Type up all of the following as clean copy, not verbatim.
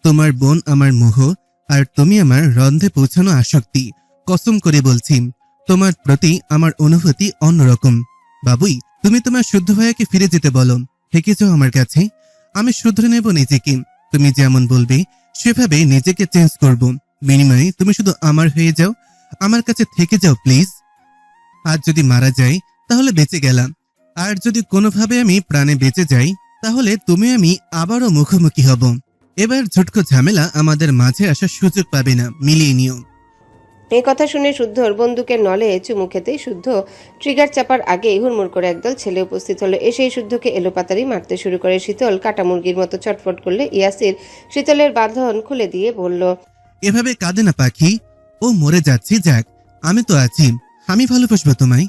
তোমার বোন আমার মোহ, আর তুমি আমার রন্ধে পৌঁছানো আসক্তি। কসম করে বলছি, তোমার প্রতি আমার অনুভূতি অন্যরকম। বাবুই, তুমি তোমার শুদ্ধ ভাইয়াকে ফিরে যেতে বলো। থেকে যাও আমার কাছে, আমি শুধরে নেব নিজেকে। তুমি যেমন বলবে সেভাবে নিজেকে চেঞ্জ করব। বিনিময়ে তুমি শুধু আমার হয়ে যাও, আমার কাছে থেকে যাও প্লিজ। আজ যদি মারা যাই তাহলে বেঁচে গেলাম, আর যদি কোনোভাবে আমি প্রাণে বেঁচে যাই তাহলে তুমি আমি আবারও মুখোমুখি হব। এবার ঝুটকো ঝামেলা আমাদের মাঝে আসার সুযোগ পাবে না, মিলিয়ে নিও। এই কথা শুনে শুদ্ধর বন্দুকের নলে চুমু খেতেই শুদ্ধ ট্রিগার চাপার আগেই হুড়মুড় করে একদল ছেলে উপস্থিত হলো। এসেই শুদ্ধকে এলোপাতাড়ি মারতে শুরু করে। শীতল কাটা মুরগির মতো চটফট করলে ইয়াসির শীতলের বাঁধন খুলে দিয়ে বলল, এভাবে কাঁদে না পাখি, ও মরে যাচ্ছি, যাক আমি তো আছি, আমি ভালোবাসবো তোমায়।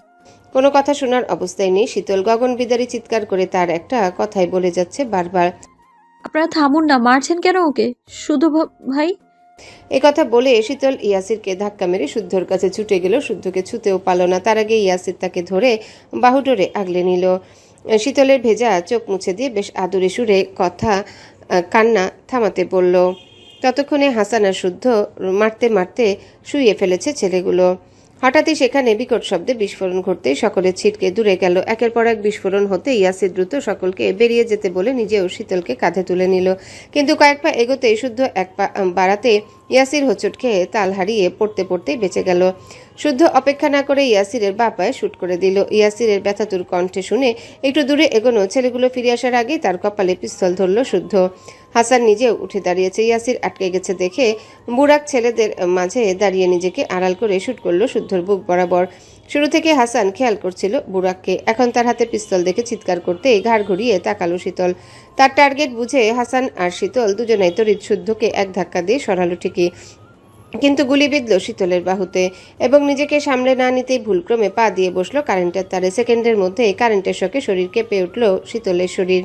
কোনো কথা শোনার অবস্থায় নেই শীতল। গগন বিদারী চিৎকার করে তার একটা কথাই বলে যাচ্ছে বারবার। আপনারা থামুন না, মারছেন কেন ওকে? শুধু ভাই। এ কথা বলে শীতল ইয়াসিরকে ধাক্কা মেরে শুদ্ধর কাছে ছুটে গেল। শুদ্ধকে ছুতেও পারল না। তার আগে ইয়াসির তাকে ধরে বাহুডোরে আগলে নিল। শীতলের ভেজা চোখ মুছে দিয়ে বেশ আদুরে সুরে কান্না থামাতে বলল। ততক্ষণে হাসান আর শুদ্ধ মারতে মারতে শুইয়ে ফেলেছে ছেলেগুলো। হঠাৎই সেখানে বিকট শব্দে বিস্ফোরণ ঘটতেই সকলে ছিটকে দূরে গেল। একের পর এক বিস্ফোরণ হতে ইয়াসির দ্রুত সকলকে বেরিয়ে যেতে বলে নিজেও শীতলকে কাঁধে তুলে নিল। কিন্তু কয়েক পা এগোতেই শুদ্ধ এক পা বাড়াতে ইয়াসির হোঁচট খেয়ে তাল হারিয়ে পড়তে পড়তেই বেঁচে গেল। শুদ্ধ অপেক্ষা না করে ইয়াসিরের বা পায়ে শুট করে দিল। ইয়াসিরের ব্যথাতুর কণ্ঠে শুনে একটু দূরে এগোনো ছেলেগুলো ফিরে আসার আগেই তার কপালে পিস্তল ধরল শুদ্ধ। হাসান নিজেও উঠে দাঁড়িয়েছে। ইয়াসির আটকে গেছে দেখে বুড়াক ছেলেদের মাঝে দাঁড়িয়ে নিজেকে আড়াল করে শুট করল শুদ্ধর বুক বরাবর। শুরু থেকে হাসান খেয়াল করছিল বুড়াককে, এখন তার হাতে পিস্তল দেখে চিৎকার করতে ঘাড় ঘুরিয়ে তাকালো শীতল। তার টার্গেট বুঝে হাসান আর শীতল দুজনেই তড়িৎ শুদ্ধকে এক ধাক্কা দিয়ে সরালো ঠিকই, কিন্তু গুলি বিঁধল শীতলের বাহুতে এবং নিজেকে সামলে না নিতেই ভুলক্রমে পা দিয়ে বসলো কারেন্টের তারে। সেকেন্ডের মধ্যেই কারেন্টের শকে শরীর কেঁপে উঠল শীতলের শরীর।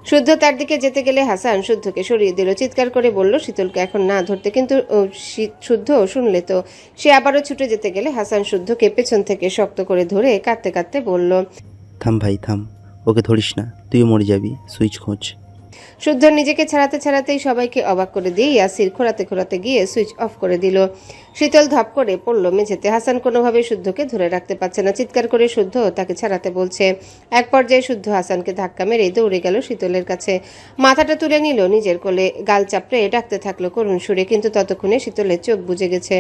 শুদ্ধ তার দিকে যেতে গেলে হাসান শুদ্ধকে সরিয়ে দিল। চিৎকার করে বলল শীতলকে এখন না ধরতে, কিন্তু শুদ্ধ শুনলে তো। সে আবারও ছুটে যেতে গেলে হাসান শুদ্ধকে পেছন থেকে শক্ত করে ধরে কাঁদতে কাঁদতে বলল, থাম ভাই থাম, ওকে ধরিস না, তুইও মরে যাবি, সুইচ খোঁজ। শুদ্ধ নিজেকে ছাড়াতে ছাড়াতেই সবাইকে অবাক করে দিয়ে ইয়াসির খোঁড়াতে খোঁড়াতে গিয়ে সুইচ অফ করে দিল। শীতল ধপ করে পড়ল মেঝেতে। হাসান কোনোভাবেই শুদ্ধকে ধরে রাখতে পারছে না। চিৎকার করে শুদ্ধ তাকে ছাড়াতে বলছে। এক পর্যায়ে শুদ্ধ হাসানকে ধাক্কা মেরে দৌড়ে গেল শীতলের কাছে। মাথাটা তুলে নিল নিজের কোলে, গাল চাপড়ে ডাকতে থাকলো করুণ সুরে, কিন্তু ততক্ষণে শীতলের চোখ বুজে গেছে।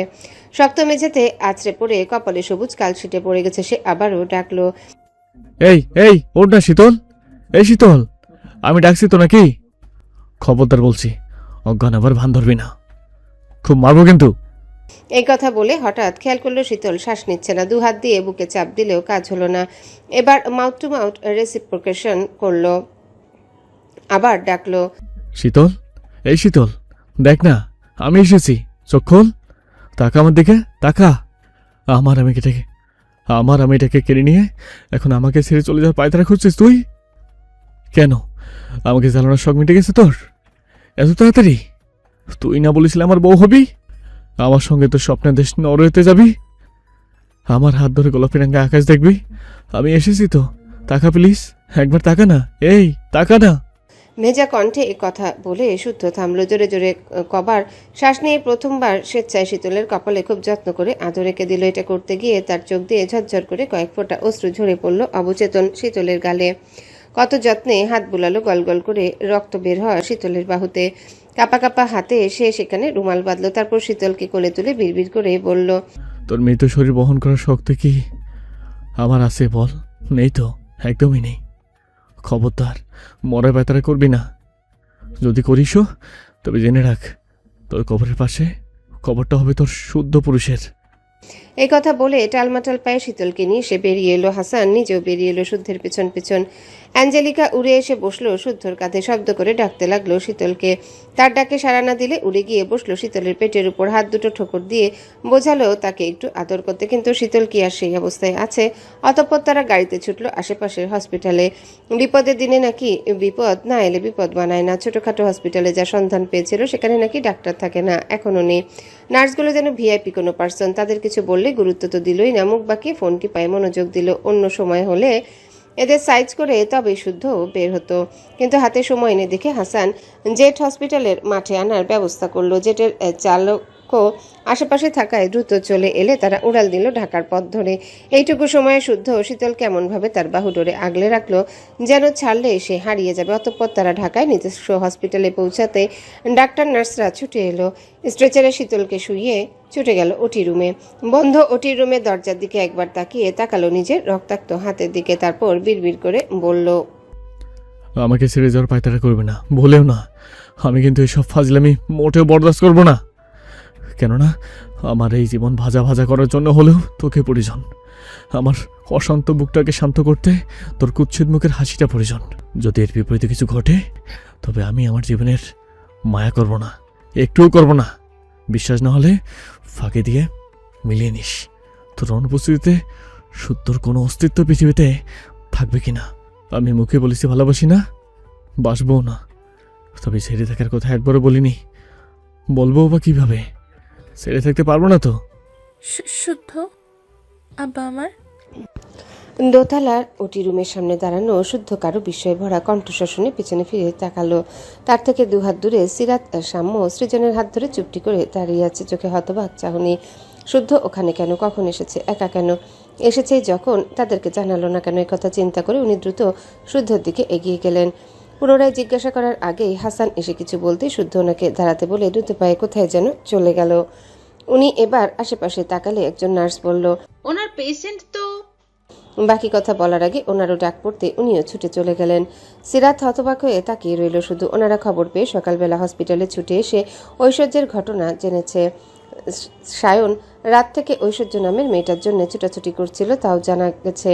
শক্ত মেঝেতে আছড়ে পড়ে কপালে সবুজ কালশিটে পড়ে গেছে। সে আবারও ডাকলো, এই এই ওর না শীতল, এই শীতল, আমি ডাকছি তো নাকি? খবরদার বলছি, অজ্ঞান আবার ভান ধরবি না, খুব মারবো কিন্তু। এই কথা বলে হঠাৎ খেয়াল করলো শীতল শ্বাস নিচ্ছে না। দুহাত দিয়ে বুকে চাপ দিলেও কাজ হলো না। এবার মাউথ টু মাউথ রেসিপ্রোকেশন করলো। আবার ডাকলো, শীতল, এই শীতল, দেখ না আমি এসেছি, চোখ খোল, তাকা আমার দিকে, তাকা। আমার আমিটাকে কেড়ে নিয়ে এখন আমাকে ছেড়ে চলে যাওয়ার পায়তারা খুঁজছিস তুই? কেন, আমাকে জ্বালানোর শখ মিটে গেছে তোর এত তাড়াতাড়ি? তুই না বলেছিলি আমার বউ হবি, আমার সঙ্গে তোর স্বপ্নের দেশ নরওয়েতে যাবি, আমার হাত ধরে গোলাপি রঙে আকাশ দেখবি। আমি এসেছি তো, তাকা প্লিজ, একবার তাকা না, এই তাকা না। ভেজা কণ্ঠে এ কথা বলে শুদ্ধ থামলো। জোরে জোরে কবার শ্বাস নিয়ে প্রথমবার স্বেচ্ছায় শীতলের কপালে খুব যত্ন করে আদর রেখে দিল। এটা করতে গিয়ে তার চোখ দিয়ে ঝরঝর করে কয়েক ফোঁটা অশ্রু ঝরে পড়ল অবচেতন শীতলের গালে। কত যত্নে হাত বুলালো গলগল করে রক্ত বের হওয়া শীতলের বাহুতে। কাপা কাপা হাতে সে সেখানে রুমাল বাঁধলো। তারপর শীতলকে কোলে তুলে বিড়বিড় করে বলল, তোর মৃত শরীর বহন করার শক্তি কি আমার আছে বল? নেই তো, একদমই নেই। খবরদার মরা ব্যথাটা করবি না, যদি করিসও তবে জেনে রাখ তোর কবরের পাশে কবরটা হবে তোর শুদ্ধ পুরুষের। এই কথা বলে টালমাটাল পায়ে শীতলকে নিয়ে সে বেরিয়ে এলো। হাসান নিজেও বেরিয়ে এলো শুদ্ধের পেছন পেছন। অ্যাঞ্জেলিকা উড়ে এসে বসলো শুদ্ধর কাঁধে, শব্দ করে ডাকতে লাগলো শীতলকে। তার ডাকে সাড়া না দিলে উড়ে গিয়ে বসলো শীতলের পেটের উপর, হাত দুটো ঠোকর দিয়ে বোঝালো তাকে একটু আদর করতে, কিন্তু শীতল কি আর সেই অবস্থায় আছে? অতঃপর তারা গাড়িতে ছুটলো আশেপাশের হসপিটালে। বিপদের দিনে নাকি বিপদ না এলে বিপদ বানায় না। ছোটখাটো হসপিটালে যা সন্ধান পেয়েছিল সেখানে নাকি ডাক্তার থাকে না, এখনও নেই। নার্সগুলো যেন ভিআইপি কোনো পার্সন, তাদের কিছু বললে গুরুত্ব তো দিলই না, মুখ বাঁকিয়ে ফোন টিপায় মনোযোগ দিল। অন্য সময় হলে এদের সাইজ করে তবে শুদ্ধ বের হতো। কিন্তু হাতে সময় এনে দেখে হাসান জেট হসপিটালের মাঠে আনার ব্যবস্থা করলো। জেটের চালকও আশেপাশে থাকায় দ্রুত চলে এলে তারা উড়াল দিল ঢাকার পথ ধরে। এইটুকু সময়ে শুদ্ধ শীতল কেমনভাবে তার বাহু ডোরে আগলে রাখলো, যেন ছাড়লে সে হারিয়ে যাবে। অতঃপর তারা ঢাকায় নিজস্ব হসপিটালে পৌঁছাতে ডাক্তার নার্সরা ছুটে এলো। স্ট্রেচারে শীতলকে শুইয়ে ছুটে গেল ওটি রুমে। বন্ধ ওটি রুমের দরজার দিকে একবার তাকালো নিজের রক্তাক্ত হাতের দিকে, তারপর বিড়বিড় করে বলল, আমাকে ছেড়ে যাওয়ার পায়তারা করবে না, বলেও না। আমি কিন্তু এসব ফাজলামি মোটেও বরদাস্ত করবো না। কেননা আমার এই জীবন ভাজা ভাজা করার জন্য হলেও তোকে প্রয়োজন। আমার অশান্ত বুকটাকে শান্ত করতে তোর কুচ্ছেদ মুখের হাসিটা প্রয়োজন। যদি এর বিপরীতে কিছু ঘটে তবে আমি আমার জীবনের মায়া করব না, একটুও করব না। বিশ্বাস না হলে ফাঁকে দিয়ে মিলিয়ে নিস তোর অনুপস্থিতিতে সত্যর কোনো অস্তিত্ব পৃথিবীতে থাকবে কিনা। আমি মুখে বলেছি ভালোবাসি না, বাসবও না, তবে ছেড়ে থাকার কথা একবারও বলিনি। বলবো বা কিভাবে? ছেড়ে থাকতে পারবো না তো। শুদ্ধ আব্বা আমার। দোতলার ওটি রুমের সামনে দাঁড়ানো শুদ্ধ কারো বিস্ময় ভরা কণ্ঠস্বর শুনে পিছনে ফিরে তাকালো। তার থেকে দুহাত দূরে সিরাত, সাম্য সৃজনের হাত ধরে চুপটি করে দাঁড়িয়ে আছে, চোখে হতবাক চাহনি। শুদ্ধ ওখানে কেন, কখন এসেছে, একা কেন এসেছে, যখন তাদেরকে জানালো না কেন? এই কথা চিন্তা করে উনি দ্রুত শুদ্ধর দিকে এগিয়ে গেলেন। পুনরায় জিজ্ঞাসা করার আগেই হাসান এসে কিছু বলতেই শুদ্ধ ওনাকে দাঁড়াতে বলে দ্রুত পায়ে কোথায় যেন চলে গেল। উনি এবার আশেপাশে তাকালে একজন নার্স বলল, ওনার পেশেন্ট তো। বাকি কথা বলার আগে ওনারও ডাক পড়তে উনিও ছুটে চলে গেলেন। সিরাত হতবাক হয়ে তাকিয়ে রইল শুধু। ওনারা খবর পেয়ে সকালবেলা হসপিটালে ছুটে এসে ঐশ্বর্যের ঘটনা জেনেছে। সায়ন রাত থেকে ঐশ্বর্য নামের মেয়েটার জন্য ছুটাছুটি করছিল, তাও জানা গেছে।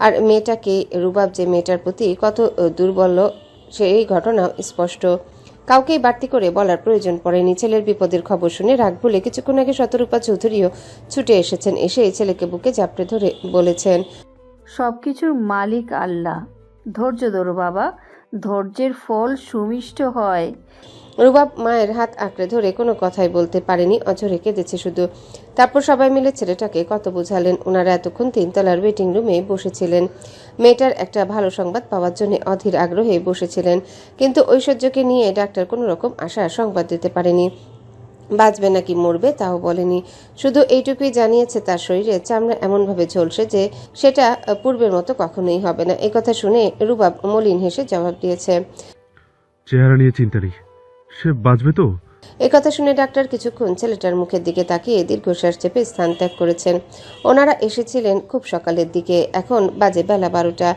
আর মেয়েটাকে রুবাব যে মেয়েটার প্রতি কত দুর্বল সেই ঘটনাও স্পষ্ট। কাউকেই বাড়তি করে বলার প্রয়োজন পড়েনি। ছেলের বিপদের খবর শুনে রাগ ভুলে কিছুক্ষণ আগে শতরূপা চৌধুরীও ছুটে এসেছেন। এসে ছেলেকে বুকে জাপটে ধরে বলেছেন, সবকিছুর মালিক আল্লাহ। ধৈর্য ধরো বাবা, ধৈর্যের ফল সুমিষ্ট হয়। রুবাব মায়ের হাত আঁকড়ে ধরে কোনো কথাই বলতে পারেনি, অঝরে কেঁদেছে শুধু। তারপর সবাই মিলে ছেলেটাকে কত বোঝালেন। ওনারা এতক্ষণ 3তলার ওয়েটিং রুমে বসেছিলেন। মেয়েটার একটা ভালো সংবাদ পাওয়ার জন্য অধীর আগ্রহে বসেছিলেন, কিন্তু ঐশ্বর্যকে নিয়ে ডাক্তার কোনো রকম আশার সংবাদ দিতে পারেনি। বাঁচবে নাকি মরবে তাও বলেনি, শুধু এইটুকুই জানিয়েছে তার শরীরে চামড়া এমনভাবে ঝলসে যে সেটা পূর্বের মতো কখনোই হবে না। একথা শুনে রুবাব মলিন হেসে জবাব দিয়েছে, চেহারা নিয়ে চিন্তা নেই, সে বাঁচবে তো। একথা শুনে ডাক্তার কিছুক্ষণ ছেলেটার মুখের দিকে তাকিয়ে দীর্ঘশ্বাস চেপে স্থান ত্যাগ করেছেন। ওনারা এসেছিলেন খুব সকালের দিকে, এখন বাজে বেলা 12টা।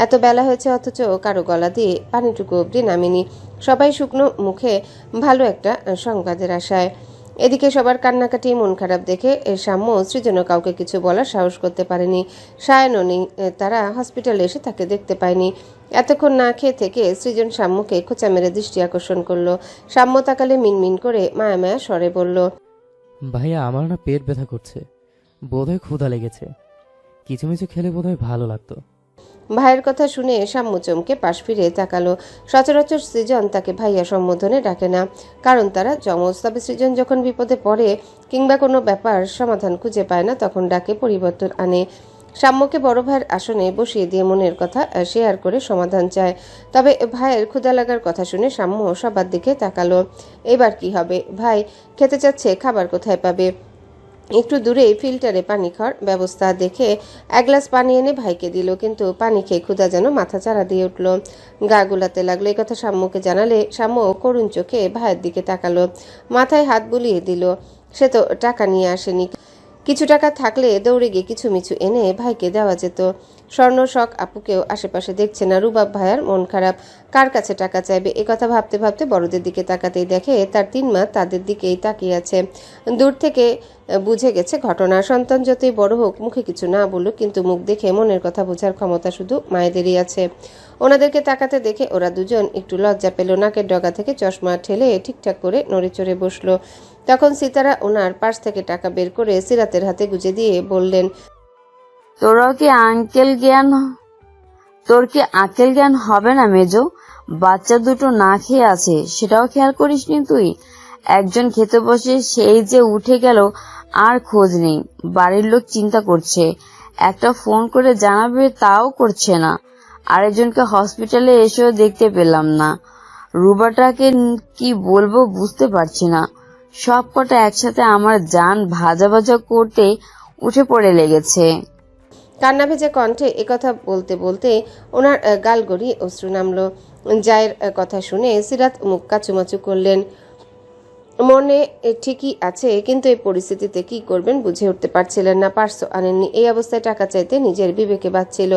এত বেলা হয়েছে অথচ কারো গলা দিয়ে পানিটুকু অবধি নামেনি। সবাই শুকনো মুখে ভালো একটা সংবাদের আশায়। এদিকে সবার কান্নাকাটি, মন খারাপ দেখে সাম্য সৃজনও কাউকে কিছু বলার সাহস করতে পারেনি। সায়নও নেই, তারা হসপিটালে এসে তাকে দেখতে পায়নি। এতক্ষণ না খেয়ে থেকে সৃজন সাম্যকে খোঁচা মেরে দৃষ্টি আকর্ষণ করলো। সাম্য তাকালে মিনমিন করে মায়া মায়া স্বরে বলল, ভাইয়া আমার না পেট ব্যথা করছে, বোধহয় ক্ষুধা লেগেছে, কিছু মিছু খেলে বোধহয় ভালো লাগতো। ভাইয়ের কথা শুনে সাম্য চমকে পাশ ফিরে তাকালো। সচরাচর সৃজন তাকে ভাইয়া সম্বোধনে ডাকে না, কারণ তারা যমজ। তবে সৃজন যখন বিপদে পড়ে কিংবা কোনো ব্যাপার সমাধান খুঁজে পায় না, তখন ডাকে পরিবর্তন আনে। সাম্যকে বড় ভাইয়ের আসনে বসিয়ে দিয়ে মনের কথা শেয়ার করে সমাধান চায়। তবে ভাইয়ের ক্ষুধা লাগার কথা শুনে সাম্য সবার দিকে তাকালো। এবার কি হবে? ভাই খেতে চাচ্ছে, খাবার কোথায় পাবে? একটু দূরেই ফিল্টারে পানি খাওয়ার ব্যবস্থা দেখে 1 গ্লাস পানি এনে ভাইকে দিল, কিন্তু পানি খেয়ে ক্ষুধা যেন মাথা চাড়া দিয়ে উঠল, গা গুলাতে লাগলো। এই কথা সাম্যকে জানালে সাম্য করুণ চোখে ভাইয়ের দিকে তাকালো, মাথায় হাত বুলিয়ে দিল। সে তো টাকা নিয়ে আসেনি, কিছু টাকা থাকলে দৌড়ে গিয়ে কিছু মিছু এনে ভাইকে দেওয়া যেত। স্বর্ণ শখ আপুকেও আশেপাশে দেখছে না। রুবাব ভাইয়ার মন খারাপ, কার কাছে টাকা চাইবে? একথা ভাবতে ভাবতে বড়দের দিকে তাকাতেই দেখে তার 3 মা তাদের দিকেই তাকিয়ে আছে। দূর থেকে বুঝে গেছে ঘটনা। সন্তান যতই বড় হোক, মুখে কিছু না বলুক, কিন্তু মুখ দেখে মনের কথা বোঝার ক্ষমতা শুধু মায়েদেরই আছে। ওনাদেরকে তাকাতে দেখে ওরা দুজন একটু লজ্জা পেল। নাকের ডগা থেকে চশমা ঠেলে ঠিকঠাক করে নড়ে চড়ে বসলো। তখন সিতারা ওনার পাশ থেকে টাকা বের করে সিরাতের হাতে গুজে দিয়ে বললেন, তোর কি আঙ্কেল জ্ঞান হবে না মেজো? বাচ্চা দুটো না খেয়ে আছে, সেটাও খেয়াল করিসনি তুই? একজন খেতে বসে সেই যে উঠে গেল, আর খোঁজ নেই। বাড়ির লোক চিন্তা করছে, একটা ফোন করে জানাবে তাও করছে না। আরেকজনকে হসপিটালে এসেও দেখতে পেলাম না। রুবাটাকে কি বলবো বুঝতে পারছি না। সব কটা একসাথে আমার জান ভাজা ভাজা করতে উঠে পড়ে লেগেছে। কান্না ভেজা কণ্ঠে একথা বলতে বলতে ওনার গাল গড়িয়ে অশ্রু নামলো। জায়ের কথা শুনে সিরাত মুখ কাচুমাচু করলেন। মনে ঠিকই আছে, কিন্তু এই পরিস্থিতিতে কি করবেন বুঝে উঠতে পারছিলেন না। পার্সও আনেননি। এই অবস্থায় টাকা চাইতে নিজের বিবেকে বাজছিল।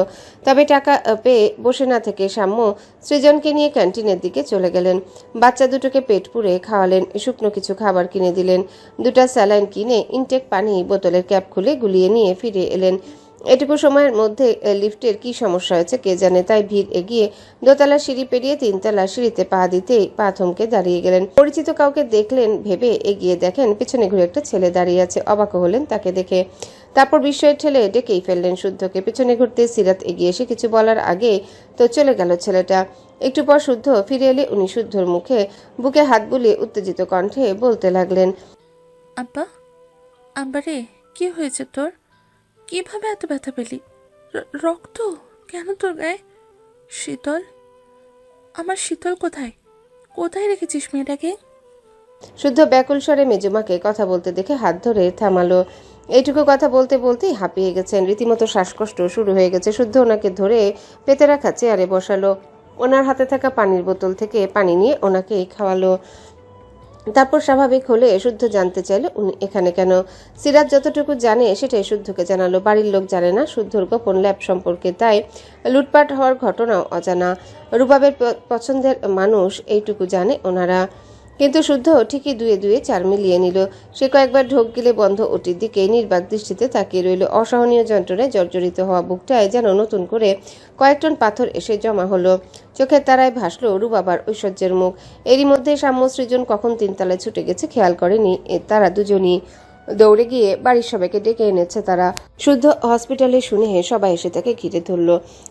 তবে টাকা পেয়ে বসে না থেকে সাম্য সৃজনকে নিয়ে ক্যান্টিনের দিকে চলে গেলেন। বাচ্চা দুটোকে পেট পুড়ে খাওয়ালেন, শুকনো কিছু খাবার কিনে দিলেন, 2টা স্যালাইন কিনে ইনটেক পানি বোতলের ক্যাপ খুলে গুলিয়ে নিয়ে ফিরে এলেন। এটুকু সময়ের মধ্যে লিফটের কি সমস্যা হয়েছে কে জানে, তাই ভিড় এগিয়ে দোতলা সিঁড়ি পেরিয়ে 3তলা সিঁড়িতে পা দিতেই পা থমকে দাঁড়িয়ে গেলেন। পরিচিত কাউকে দেখলেন ভেবে এগিয়ে দেখেন পেছনে ঘুরে একটা ছেলে দাঁড়িয়ে আছে। অবাক হলেন তাকে দেখে। তারপর বিস্ময়ের ঠেলে ডেকেই ফেললেন শুদ্ধকে। পেছনে ঘুরতে সিরাত এগিয়ে এসে কিছু বলার আগে তো চলে গেল ছেলেটা। একটু পর শুদ্ধ ফিরে এলে উনি শুদ্ধর মুখে বুকে হাত বুলিয়ে উত্তেজিত কণ্ঠে বলতে লাগলেন, আব্বা, আব্বা রে, কি হয়েছে তোর? কিভাবে এত ব্যথা পেলি? রক্ত কেন তোর গায়ে? শীতল, আমার শীতল কোথায়? কোথায় রেখেছিস মেয়েটাকে? শুদ্ধ ব্যাকুল স্বরে মেজুমাকে কথা বলতে দেখে হাত ধরে থামালো। এইটুকু কথা বলতে বলতেই হাঁপিয়ে গেছেন, রীতিমতো শ্বাসকষ্ট শুরু হয়ে গেছে। শুদ্ধ ওনাকে ধরে পেতে রাখা চেয়ারে বসালো। ওনার হাতে থাকা পানির বোতল থেকে পানি নিয়ে ওনাকে খাওয়ালো। তারপর স্বাভাবিক হলে শুদ্ধ জানতে চাইলো উনি এখানে কেন। সিরাত যতটুকু জানে সেটাই শুদ্ধকে জানালো। বাড়ির লোক জানে না শুদ্ধর গোপন ল্যাব সম্পর্কে, তাই লুটপাট হওয়ার ঘটনাও অজানা। রুবাবের পছন্দের মানুষ এইটুকু জানে ওনারা। কিন্তু শুদ্ধ ঠিকই 2 2 4 মিলিয়ে নিল। সে কয়েকবার ঢোক গিলে বন্ধ ওটির দিকে নির্বাক দৃষ্টিতে তাকিয়ে রইল। অসহনীয় যন্ত্রণায় জর্জরিত হওয়া বুকটায় যেন নতুন করে কয়েক টন পাথর এসে জমা হলো। চোখের তারায় ভাসলো রুবাবার ঐশ্বর্যের মুখ। এরই মধ্যে সাম্য সৃজন কখন 3তলায় ছুটে গেছে খেয়াল করেনি তারা দুজনই। দৌড়ে গিয়ে বাড়ির সবাইকে ডেকে এনেছে তারা। শুদ্ধ হসপিটালে শুনে সবাই এসে তাকে ঘিরে ধরল।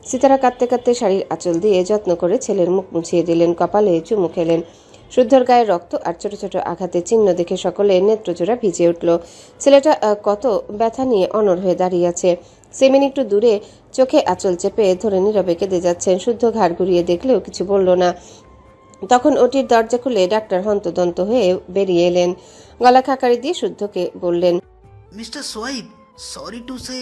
সিতারা কাঁদতে কাঁদতে শাড়ির আঁচল দিয়ে যত্ন করে ছেলের মুখ মুছিয়ে দিলেন, কপালে চুমু খেলেন। শুদ্ধর গায়ে রক্ত আর ছোট ছোট আঘাতের চিহ্ন দেখে সকলে নেত্রজোড়া ভিজে উঠল। ছেলেটা কত ব্যথা নিয়ে অনড় হয়ে দাঁড়িয়ে আছে। সেমিন একটু দূরে চোখে আঁচল চেপে ধরে নীরবে কেঁদে যাচ্ছেন। শুদ্ধ ঘাড় ঘুরিয়ে দেখলেও কিছু বলল না। তখন ওটির দরজা খুলে ডাক্তার হন্তদন্ত হয়ে বেরিয়ে এলেন। গলা খাকারি দিয়ে শুদ্ধকে বললেন, mister Shoaib, sorry to say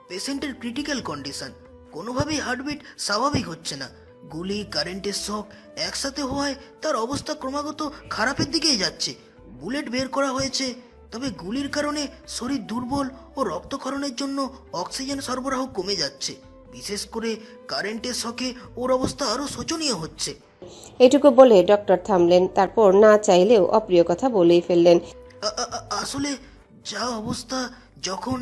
পেশেন্টের ক্রিটিক্যাল কন্ডিশন। কোনোভাবেই হার্টবিট স্বাভাবিক হচ্ছে না। গুলি, কারেন্টের শক একসাথে হওয়ায় তার অবস্থা ক্রমাগত খারাপের দিকেই যাচ্ছে। বুলেট বের করা হয়েছে, তবে গুলির কারণে শরীর দুর্বল ও রক্তক্ষরণের জন্য অক্সিজেন সরবরাহ কমে যাচ্ছে। বিশেষ করে কারেন্টের শকে ওর অবস্থা আরও শোচনীয় হচ্ছে। এটুকু বলে ডক্টর থামলেন। তারপর না চাইলেও অপ্রিয় কথা বলেই ফেললেন, আসলে যা অবস্থা, যখন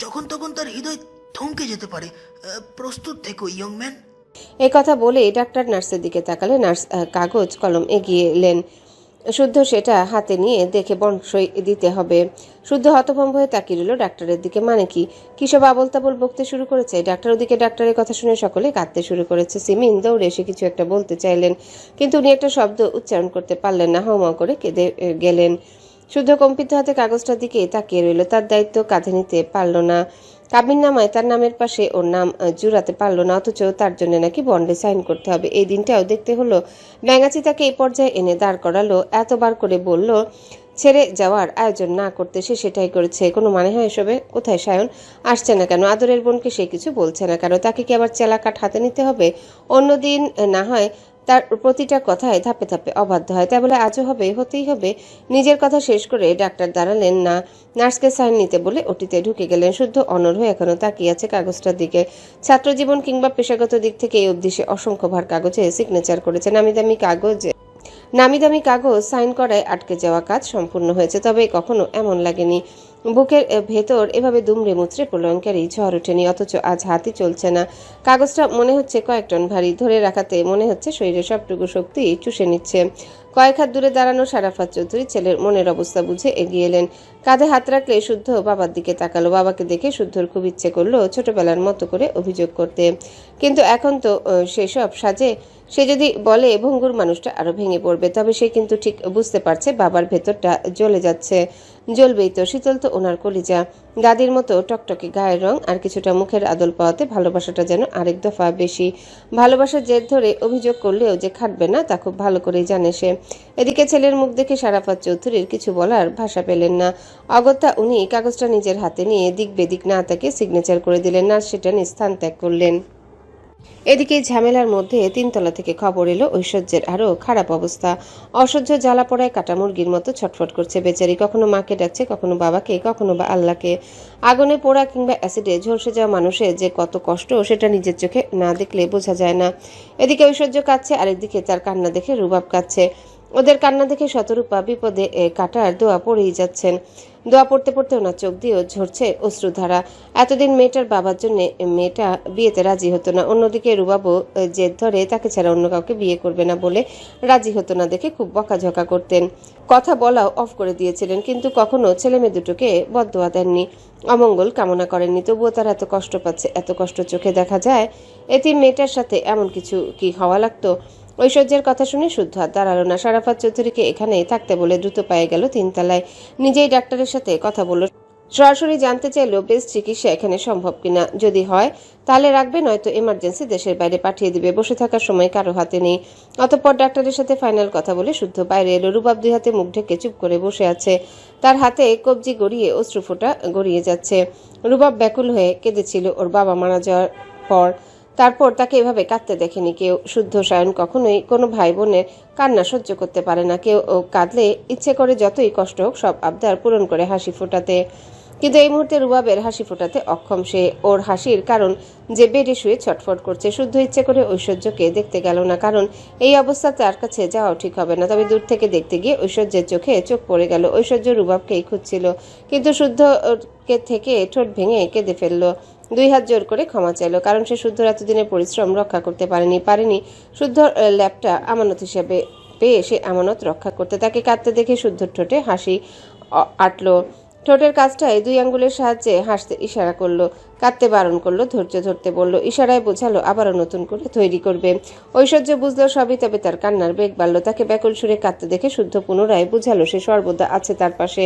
যখন তখন তার হৃদয় থমকে যেতে পারে। প্রস্তুত থেকো ইয়ং ম্যান। এই কথা বলে ডাক্তার নার্সের দিকে তাকালে। নার্স কাগজ কলম এগিয়ে এলেন। শুদ্ধ সেটা হাতে নিয়ে দেখে বনসই দিতে হবে। শুদ্ধ হতভম্ব হয়ে তাকিয়ে রইল ডাক্তারের দিকে। মানে কি সব আবল তাবল বকতে শুরু করেছে ডাক্তার? ওদিকে ডাক্তারের কথা শুনে সকলে কাঁদতে শুরু করেছে। সিমিন দৌড়ে এসে কিছু একটা বলতে চাইলেন, কিন্তু উনি একটা শব্দ উচ্চারণ করতে পারলেন না। হাউমাউ করে কেঁদে গেলেন। শুদ্ধ কম্পিত হাতে কাগজটার দিকে তাকিয়ে রইল। তার দায়িত্ব কাঁধে নিতে পারল না। কাবিন নামায় তার নামের পাশে ওর নাম জুড়াতে পারল না, অথচ তার জন্য নাকি বন্ডে সাইন করতে হবে। এই দিনটাও দেখতে হলো। ব্যাঙাচি তাকে এই পর্যায়ে এনে দাঁড় করালো। এতবার করে বলল ছেড়ে যাওয়ার আয়োজন না করতে, সে সেটাই করেছে। কোনো মানে হয় এসবে? কোথায় সায়ন? আসছে না কেন? আদরের বোনকে সে কিছু বলছে না কেন? তাকে কি আবার চেলা কাঠ হাতে নিতে হবে? অন্যদিন না হয় তার প্রতিটা কথায় ধাপে ধাপে অবাধ্য হয়, তাই বলে আজও হবে? হতেই হবে। নিজের কথা শেষ করে ডাক্তার দাঁড়ালেন না। নার্সকে সাইন নিতে বলে ওটিতে ঢুকে গেলেন। শুদ্ধ অনড় হয়ে এখনো তাকিয়ে আছে কাগজটার দিকে। ছাত্রজীবন কিংবা পেশাগত দিক থেকে এই অবধি সে অসংখ্য ভার কাগজে সিগনেচার করেছে। নামি দামি কাগজ সাইন করায় আটকে যাওয়া কাজ সম্পূর্ণ হয়েছে, তবে কখনো এমন লাগেনি। বুকের ভেতর এভাবে দুমড়ে মুচড়ে প্রলয়ঙ্কারী ঝড় ওঠেনি। অথচ আজ হাতই চলছে না। কাগজটা মনে হচ্ছে কয়েক টন ভারী। ধরে রাখাতে মনে হচ্ছে শরীরে সবটুকু শক্তি চুষে নিচ্ছে। কয়েক হাত দূরে দাঁড়ানো শারাফাত চৌধুরী ছেলের মনের অবস্থা বুঝে এগিয়ে এলেন। কাঁধে হাত রাখলে শুদ্ধ বাবার দিকে তাকালো। বাবাকে দেখে শুদ্ধর খুব ইচ্ছে করলো ছোটবেলার মতো করে অভিযোগ করতে, কিন্তু এখন তো সেসব সাজে। সে যদি বলে ভঙ্গুর মানুষটা আরো ভেঙে পড়বে। তবে সে কিন্তু ঠিক বুঝতে পারছে বাবার ভেতরটা জ্বলে যাচ্ছে। জ্বলবেই তো, শীতল তো ওনার কলিজা। গাদির মতো টকটকে গায়ের রং আর কিছুটা মুখের আদল পাওয়াতে ভালোবাসাটা যেন আরেক দফা বেশি। ভালোবাসার জেদ ধরে অভিযোগ করলেও যে খাটবে না তা খুব ভালো করেই জানে সে। এদিকে ছেলের মুখ দেখে শারাফাত চৌধুরীর কিছু বলার ভাষা পেলেন না। অগত্যা উনি কাগজটা নিজের হাতে নিয়ে দিক বেদিক না তাকে সিগনেচার করে দিলেন, না সেটা স্থান ত্যাগ করলেন। এদিকে ঝামেলার মধ্যে 3তলা থেকে খবর এলো ঐশ্বর্যের আরো খারাপ অবস্থা। অসহ্য জ্বালা পড়ায় কাটা মুরগির মতো ছটফট করছে বেচারি। কখনো মাকে ডাকছে, কখনো বাবাকে, কখনো বা আল্লাহকে। আগুনে পোড়া কিংবা অ্যাসিডে ঝলসে যাওয়া মানুষের যে কত কষ্ট সেটা নিজের চোখে না দেখলে বোঝা যায় না। এদিকে ঐশ্বর্য কাঁদছে, আরেকদিকে তার কান্না দেখে রুবাব কাঁদছে। ওদের কান্না দেখে শতরূপা বিপদে কাটার দোয়া পড়েই যাচ্ছেন। দোয়া পড়তে পড়তে ওনার চোখ দিয়েও ঝরছে অশ্রুধারা। এতদিন মেয়েটার বাবার জন্য মেয়েটা বিয়েতে রাজি হতো না। অন্যদিকে রুবাবও জেদ ধরে তাকে ছাড়া অন্য কাউকে বিয়ে করবে না বলে রাজি হতো না দেখে খুব বকাঝকা করতেন। কথা বলাও অফ করে দিয়েছিলেন, কিন্তু কখনো ছেলে মেয়ে দুটোকে বদদোয়া দেননি, অমঙ্গল কামনা করেননি। তবুও তারা এত কষ্ট পাচ্ছে, এত কষ্ট চোখে দেখা যায়। এতে মেয়েটার সাথে এমন কিছু কি হওয়া লাগতো? ঐশ্বর্যের কথা শুনে শুদ্ধ হাত দাঁড়ালো না। শারাফাত চৌধুরীকে এখানে থাকতে বলে দ্রুত পায়ে গেল 3তলায়। নিজেই ডাক্তারের সাথে কথা বলল, সরাসরি জানতে চাইলো বেস্ট চিকিৎসা এখানে সম্ভব কিনা। যদি হয় তাহলে রাখবে, নয়তো এমার্জেন্সি দেশের বাইরে পাঠিয়ে দিবে। বসে থাকার সময় কারো হাতে নেই। অতঃপর ডাক্তারের সাথে ফাইনাল কথা বলে শুদ্ধ বাইরে এলো। রুবাব 2 হাতে মুখ ঢেকে চুপ করে বসে আছে। তার হাতে কবজি গড়িয়ে অশ্রুফোঁটা গড়িয়ে যাচ্ছে। রুবাব ব্যাকুল হয়ে কেঁদেছিল ওর বাবা মারা যাওয়ার পর। তারপর তাকে এভাবে কাঁদতে দেখেনি কেউ। শুদ্ধ সায়ন কখনোই কোনো ভাই বোনের কান্না সহ্য করতে পারে না। কেউ কাঁদলে ইচ্ছে করে যতই কষ্ট হোক সব আবদার পূরণ করে হাসি ফোটাতে, কিন্তু এই মুহূর্তে রুবাবের হাসি ফোটাতে অক্ষম সে। ওর হাসির কারণ যে বেডে শুয়ে ছটফট করছে। শুদ্ধ ইচ্ছে করে ঐশ্বর্যকে দেখতে গেল না, কারণ এই অবস্থা তার কাছে যাওয়াও ঠিক হবে না। তবে দূর থেকে দেখতে গিয়ে ঐশ্বর্যের চোখে চোখ পড়ে গেল। ঐশ্বর্য রুবাবকেই খুঁজছিল, কিন্তু শুদ্ধকে থেকে ঠোঁট ভেঙে কেঁদে ফেললো। 2 হাত জোর করে ক্ষমা চাইলো, কারণ সে শুদ্ধর এতদিনের পরিশ্রম রক্ষা করতে পারেনি। শুদ্ধর ল্যাবটা আমানত হিসেবে পেয়ে সে আমানত রক্ষা করতে। তাকে কাঁদতে দেখে শুদ্ধর ঠোঁটে হাসি আটলো। ঠোঁটের কাজটায় 2 আঙ্গুলের সাহায্যে হাসতে ইশারা করলো। কাঁদতে বারণ করলো, ধৈর্য ধরতে বলল। ইশারায় বোঝালো আবারও নতুন করে তৈরি করবে। ঐশ্বর্য বুঝলো সবই, তবে তার কান্নার বেগ বাড়ল। তাকে ব্যাকুল সুরে কাঁদতে দেখে শুদ্ধ পুনরায় বুঝালো সে সর্বদা আছে তার পাশে।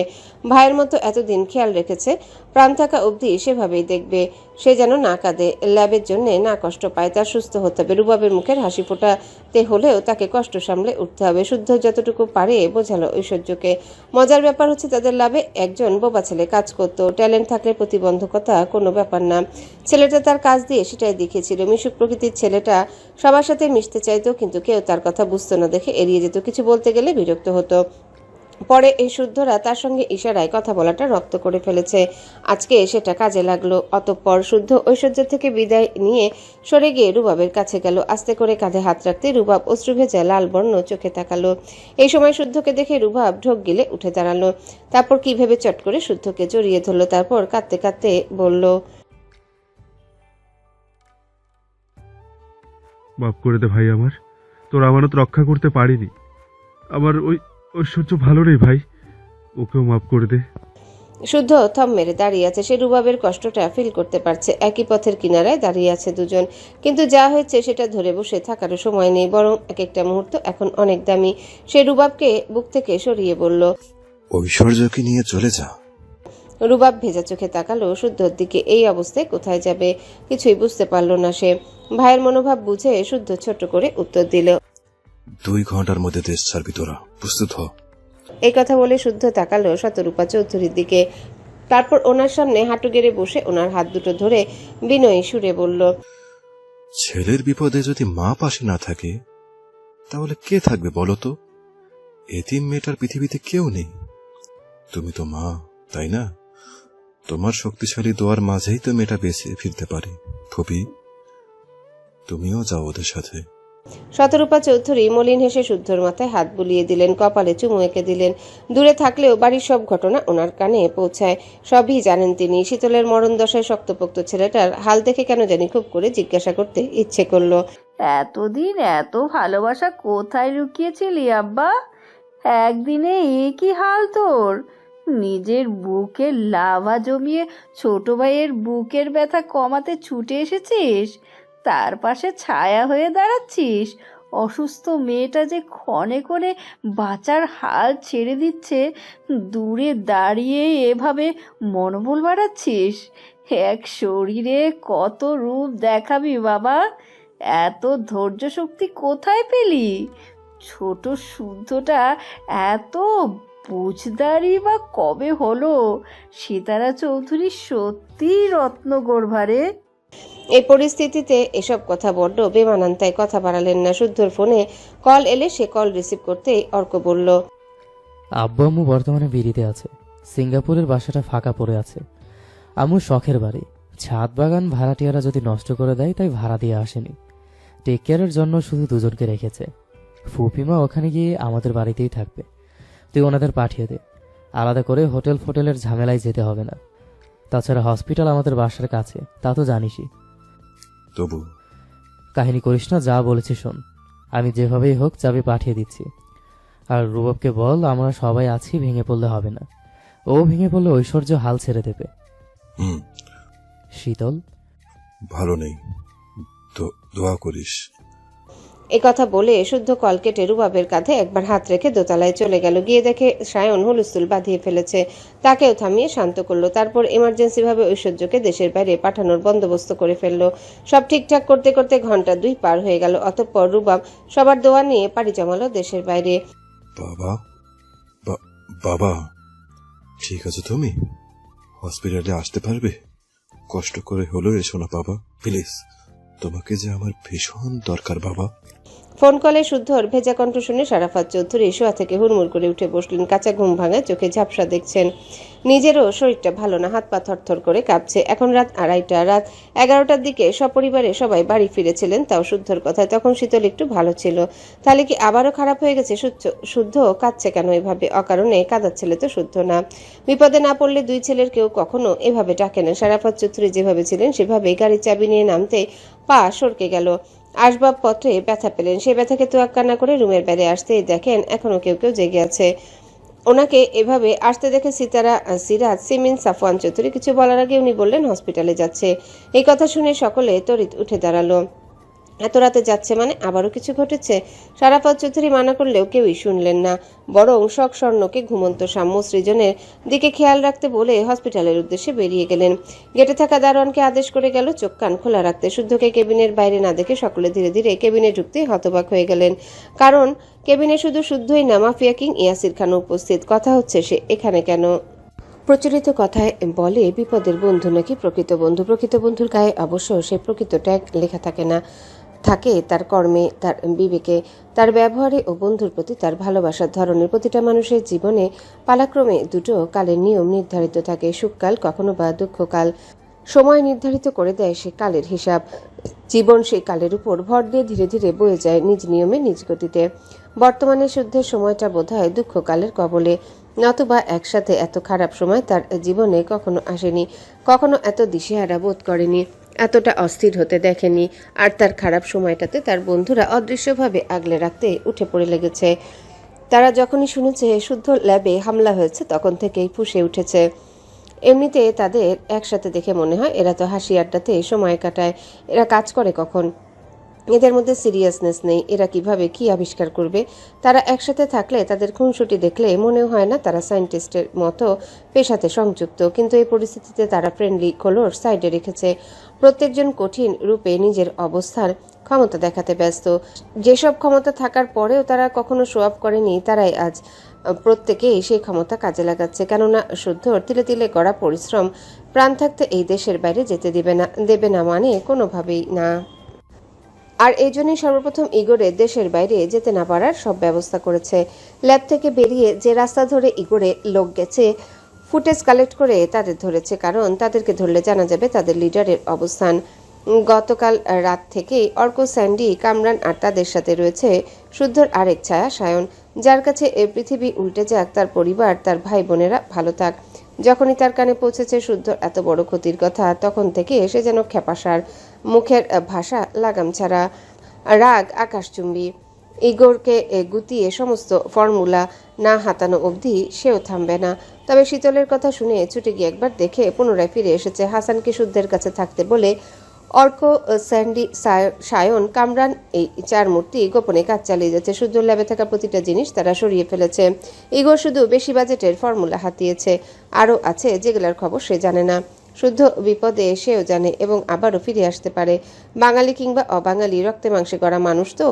ভাইয়ের মতো এতদিন খেয়াল রেখেছে, প্রাণ থাকা অবধি সেভাবেই দেখবে। সে যেন না কাঁদে, ল্যাবের জন্য না কষ্ট পায়। তার সুস্থ হতে হবে। রুবাবের মুখের হাসি ফোটাতে হলেও তাকে কষ্ট সামলে উঠতে হবে। শুদ্ধ যতটুকু পারে বোঝালো ঐশ্বর্যকে। মজার ব্যাপার হচ্ছে তাদের ল্যাবে একজন বোবা ছেলে কাজ করত। ট্যালেন্ট থাকলে প্রতিবন্ধকতা কোনো ব্যাপার না। ছেলেটা তার কাজ দিয়ে সেটাই দেখিয়েছিল। মিশুক প্রকৃতির ছেলেটা সবার সাথে মিশতে চাইতো, কিন্তু কেউ তার কথা বুঝতো না দেখে এড়িয়ে যেত। কিছু বলতে গেলে বিরক্ত হতো। পরে এই শুদ্ধরা তার সঙ্গে ইশারায় কথা বলাটা রপ্ত করে ফেলেছে। আজকে সেটা কাজে লাগলো। অতঃপর শুদ্ধ ঐশ্বর্য থেকে বিদায় নিয়ে সরে গিয়ে রুবাবের কাছে গেল। আস্তে করে কাঁধে হাত রাখতে রুবাব অশ্রু ভেজা লাল বর্ণ চোখে তাকালো। এই সময় শুদ্ধকে দেখে রুবাব ঢোক গিলে উঠে দাঁড়ালো। তারপর কি ভেবে চট করে শুদ্ধকে জড়িয়ে ধরলো। তারপর কাঁদতে কাঁদতে বলল, মাফ করে দে ভাই আমার, তোর আমানত রক্ষা করতে পারিনি। আমার ওই ঐশ্বর্য ভালো নেই ভাই, ওকেও মাফ করে দে। শুদ্ধ থম মেরে দাঁড়িয়ে আছে। সে রুবাবের কষ্টটা ফিল করতে পারছে। একই পথের কিনারায় দাঁড়িয়ে আছে দুজন, কিন্তু যা হয়েছে সেটা ধরে বসে থাকারও সময় নেই। বরং এক একটা মুহূর্ত এখন অনেক দামি। সে রুবাবকে বুক থেকে সরিয়ে বলল, ঐশ্বর্যকে নিয়ে চলে যা। রুবাব ভেজা চোখে তাকালো শুদ্ধর দিকে। এই অবস্থায় কোথায় যাবে কিছুই বুঝতে পারল না সে। ভাইয়ের মনোভাব বুঝে শুদ্ধ ছোট করে উত্তর দিল, 2 ঘন্টার মধ্যে দেশ ছাড়বি তোরা, প্রস্তুত হ। এই কথা বলে শুদ্ধ তাকালো শতরূপা চৌধুরীর দিকে। তারপর ওনার সামনে হাঁটু গেড়ে বসে ওনার হাত দুটো ধরে বিনয়ী সুরে বলল, ছেলের বিপদে যদি মা পাশে না থাকে তাহলে কে থাকবে বলো তো? এতিম মেয়েটার পৃথিবীতে কেউ নেই। তুমি তো মা, তাই না? তোমার শক্তিশালী দোয়ার মাঝেই তো মেয়েটা বেঁচে ফিরতে পারে। ফুপি, তুমিও যাও ওদের সাথে। শতরূপা চৌধুরী মলিন হেসে শুদ্ধর মাথায় হাত বুলিয়ে দিলেন, কপালে চুমু এঁকে দিলেন। দূরে থাকলেও বাড়ির সব ঘটনা ওনার কানে পৌঁছায়, সবই জানেন তিনি। শীতলের মরণ দশায় শক্তপোক্ত ছেলেটার হাল দেখে কেন জানি খুব করে জিজ্ঞাসা করতে ইচ্ছে করলো, এতদিন এত ভালোবাসা কোথায় লুকিয়েছিলি আব্বা? একদিনে এ কি হাল তোর? নিজের বুকে লাভা জমিয়ে ছোট ভাইয়ের বুকের ব্যথা কমাতে ছুটে এসেছিস, তার পাশে ছায়া হয়ে দাঁড়াচ্ছিস। অসুস্থ মেয়েটা যে ক্ষণে ক্ষণে বাঁচার হাল ছেড়ে দিচ্ছে, দূরে দাঁড়িয়ে এভাবে মনোবল বাড়াচ্ছিস? এক শরীরে কত রূপ দেখাবি বাবা, এত ধৈর্য শক্তি কোথায় পেলি? ছোট শুদ্ধটা এত বুঝদারি বা কবে হলো? সীতারা চৌধুরী সত্যি রত্নগর্ভারে। এই পরিস্থিতিতে এসব কথা বড্ড বেমানান, তাই কথা বাড়ালেন না। শুদ্ধর ফোনে কল এলে সে কল রিসিভ করতেই অর্ক বলল, আব্বু আম্মু বর্তমানে বিড়িতে আছে, সিঙ্গাপুরের বাসাটা ফাঁকা পড়ে আছে। আম্মুর শখের বাড়ি, ছাদ বাগান ভাড়াটিয়ারা যদি নষ্ট করে দেয় তাই ভাড়া দিয়ে আসেনি, টেক কেয়ারের জন্য শুধু দুজনকে রেখেছে। ফুপিমা ওখানে গিয়ে আমাদের বাড়িতেই থাকবে, তুই ওনাদের পাঠিয়ে দে। আলাদা করে হোটেল ফোটেলের ঝামেলায় যেতে হবে না। তাছাড়া হসপিটাল আমাদের বাসার কাছে, তা তো জানিসই। তবু কাহিনী করিস না, যা বলেছি শোন। আমি যেভাবেই হোক চাবি পাঠিয়ে দিচ্ছি। আর রুবাবকে বল আমরা সবাই আছি, ভেঙে পড়লে হবে না। ও ভেঙে পড়লে ঐশ্বর্য হাল ছেড়ে দেবে। হুম, শীতল ভালো নেই তো দোয়া করিস। কথা বলে শুদ্ধ কল কেটে রুবাবের কাঁধে একবার হাত রেখে দোতলায় চলে গেল। গিয়ে দেখে সায়ন হুলস্থুল বাঁধিয়ে ফেলেছে। তাকেও থামিয়ে শান্ত করলো। তারপর এমার্জেন্সি ভাবে ঐশ্বর্যকে দেশের বাইরে পাঠানোর বন্দোবস্ত করে ফেললো। সব ঠিকঠাক করতে করতে ঘন্টা 2 পার হয়ে গেল। অতঃপর রুবাব সবার দোয়া নিয়ে পাড়ি জমালো দেশের বাইরে। বাবা বাবা ঠিক আছে, তুমি হসপিটালে আসতে পারবে? কষ্ট করে হলো এসো না বাবা, প্লিজ। তোমাকে যে আমার ভীষণ দরকার বাবা। ফোন কলে শুদ্ধর ভেজা কণ্ঠ শুনে শারাফাত চৌধুরী শোয়া থেকে হুড়মুড় করে উঠে বসলেন। কাঁচা ঘুম ভাঙায় চোখে ঝাপসা দেখছেন। নিজেরও শরীরটা ভালো না, হাত পা থরথর করে কাঁপছে। এখন রাত 2:30, রাত 11টার দিকে সপরিবারে সবাই বাড়ি ফিরেছিলেন, তাও শুদ্ধর কথায়। তখন শীতল একটু ভালো ছিল। তাহলে কি আবারও খারাপ হয়ে গেছে? শুদ্ধ কাঁদছে কেন এভাবে? অকারণে কাঁদার ছেলে তো শুদ্ধ না। বিপদে না পড়লে 2 ছেলের কেউ কখনো এভাবে ডাকে না। শারাফাত চৌধুরী যেভাবে ছিলেন সেভাবেই গাড়ির চাবি নিয়ে নামতে পা সরকে গেল। আসবাবপত্রে ব্যথা পেলেন। সেই ব্যথাকে তোয়াক্কা না করে রুমের বাইরে আসতেই দেখেন এখনো কেউ কেউ জেগে আছে। ওনাকে এভাবে আসতে দেখে সিরাজ, সিমিন, সাফওয়ান চৌধুরী কিছু বলার আগে উনি বললেন হসপিটালে যাচ্ছে। এই কথা শুনে সকলে তড়িৎ উঠে দাঁড়ালো। এত রাতে যাচ্ছে মানে আবারও কিছু ঘটেছে? শারাফাত চৌধুরী মানা করলেও কেউই শুনলেন না। বরং শখ স্বর্ণকে ঘুমন্ত সাম্য সৃজনের দিকে খেয়াল রাখতে বলে হসপিটালের উদ্দেশ্যে বেরিয়ে গেলেন। গেটে থাকা দারোয়ানকে আদেশ করে গেল চোখ কান খোলা রাখতে। শুদ্ধকে কেবিনের বাইরে না দেখে সকলে ধীরে ধীরে কেবিনে ঢুকতেই হতবাক হয়ে গেলেন। কারণ কেবিনে শুধু শুদ্ধই না, মাফিয়া কিং ইয়াসির খান উপস্থিত। কথা হচ্ছে সে এখানে কেন? প্রচলিত কথায় বলে বিপদের বন্ধু নাকি প্রকৃত বন্ধু। প্রকৃত বন্ধুর গায়ে অবশ্য সে প্রকৃত ট্যাগ লেখা থাকে না, থাকে তার কর্মে, তার বিবেকে, তার ব্যবহারে ও বন্ধুর প্রতি তার ভালোবাসার ধরনের। প্রতিটা মানুষের জীবনে পালাক্রমে 2 কালের নিয়ম নির্ধারিত থাকে, সুখকাল কখনো বা দুঃখকাল। সময় নির্ধারিত করে দেয় সে কালের হিসাব। জীবন সেই কালের উপর ভর দিয়ে ধীরে ধীরে বয়ে যায় নিজ নিয়মে নিজ গতিতে। বর্তমানে শুদ্ধের সময়টা বোধহয় দুঃখকালের কবলে, নতুবা একসাথে এত খারাপ সময় তার জীবনে কখনো আসেনি। কখনো এত দিশেহারা বোধ করেনি, এতটা অস্থির হতে দেখেনি। আর তার খারাপ সময়টাতে তার বন্ধুরা অদৃশ্যভাবে আগলে রাখতে উঠে পড়ে লেগেছে। তারা যখনই শুনেছে শুদ্ধ ল্যাবে হামলা হয়েছে তখন থেকেই ফুঁসে উঠেছে। এমনিতে তাদের একসাথে দেখে মনে হয় এরা তো হাসি আড্ডাতে সময় কাটায়। এরা কাজ করে কখন? এদের মধ্যে সিরিয়াসনেস নেই। এরা কিভাবে কি আবিষ্কার করবে? তারা একসাথে থাকলে তাদের খুনসুটি দেখলে মনেও হয় না তারা সায়েন্টিস্টের মতো পেশাতে সংযুক্ত। কিন্তু এই পরিস্থিতিতে তারা ফ্রেন্ডলি খোলর সাইডে রেখেছে। প্রত্যেকজন কঠিন রূপে নিজের অবস্থার ক্ষমতা দেখাতে ব্যস্ত। যেসব ক্ষমতা থাকার পরেও তারা কখনো শো অফ করেনি, তারাই আজ প্রত্যেকেই সেই ক্ষমতা কাজে লাগাচ্ছে। কেননা শুদ্ধর তিলে তিলে গড়া পরিশ্রম প্রাণ থাকতে এই দেশের বাইরে যেতে দেবে না মানে কোনোভাবেই না। আর এই জন্যই সর্বপ্রথম ইগোরে দেশের বাইরে যেতে না পারার সব ব্যবস্থা করেছে। ল্যাব থেকে বেরিয়ে যে রাস্তা ধরে ইগোরে লোক গেছে ফুটেজ কালেক্ট করে তাদের ধরেছে, কারণ তাদেরকে ধরলে জানা যাবে তাদের লিডারের অবস্থান। গতকাল রাত থেকেই অর্ক, স্যান্ডি, কামরান আর তাদের সাথে রয়েছে শুদ্ধর আরেক ছায়া সায়ন, যার কাছে এ পৃথিবী উল্টে যাক, তার পরিবার, তার ভাই বোনেরা ভালো থাক। যখনই তার কানে পৌঁছেছে শুদ্ধর এত বড় ক্ষতির কথা, তখন থেকে এসে যেন খেপাসার, মুখের ভাষা লাগাম ছাড়া, রাগ আকাশচুম্বী। ইগোরকে গুতিয়ে সমস্ত ফর্মুলা না হাতানো অবধি সেও থামবে না। তবে শীতলের কথা শুনে ছুটে গিয়ে একবার দেখে পুনরায় ফিরে এসেছে। হাসানকে শুদ্ধের কাছে থাকতে বলে অর্ক, স্যান্ডি, সায়ন, কামরান এই 4 মূর্তি গোপনে কাজ চালিয়ে যাচ্ছে। শুদ্ধ ল্যাবে থাকা প্রতিটা জিনিস তারা সরিয়ে ফেলেছে। ইগো শুধু বেশি বাজেটের ফর্মুলা হাতিয়েছে। আরও আছে যেগুলোর খবর সে জানে না। শুদ্ধ বিপদে সেও জানে এবং আবারও ফিরে আসতে পারে। বাঙালি কিংবা অবাঙালি, রক্তে মাংসে গড়া মানুষ তো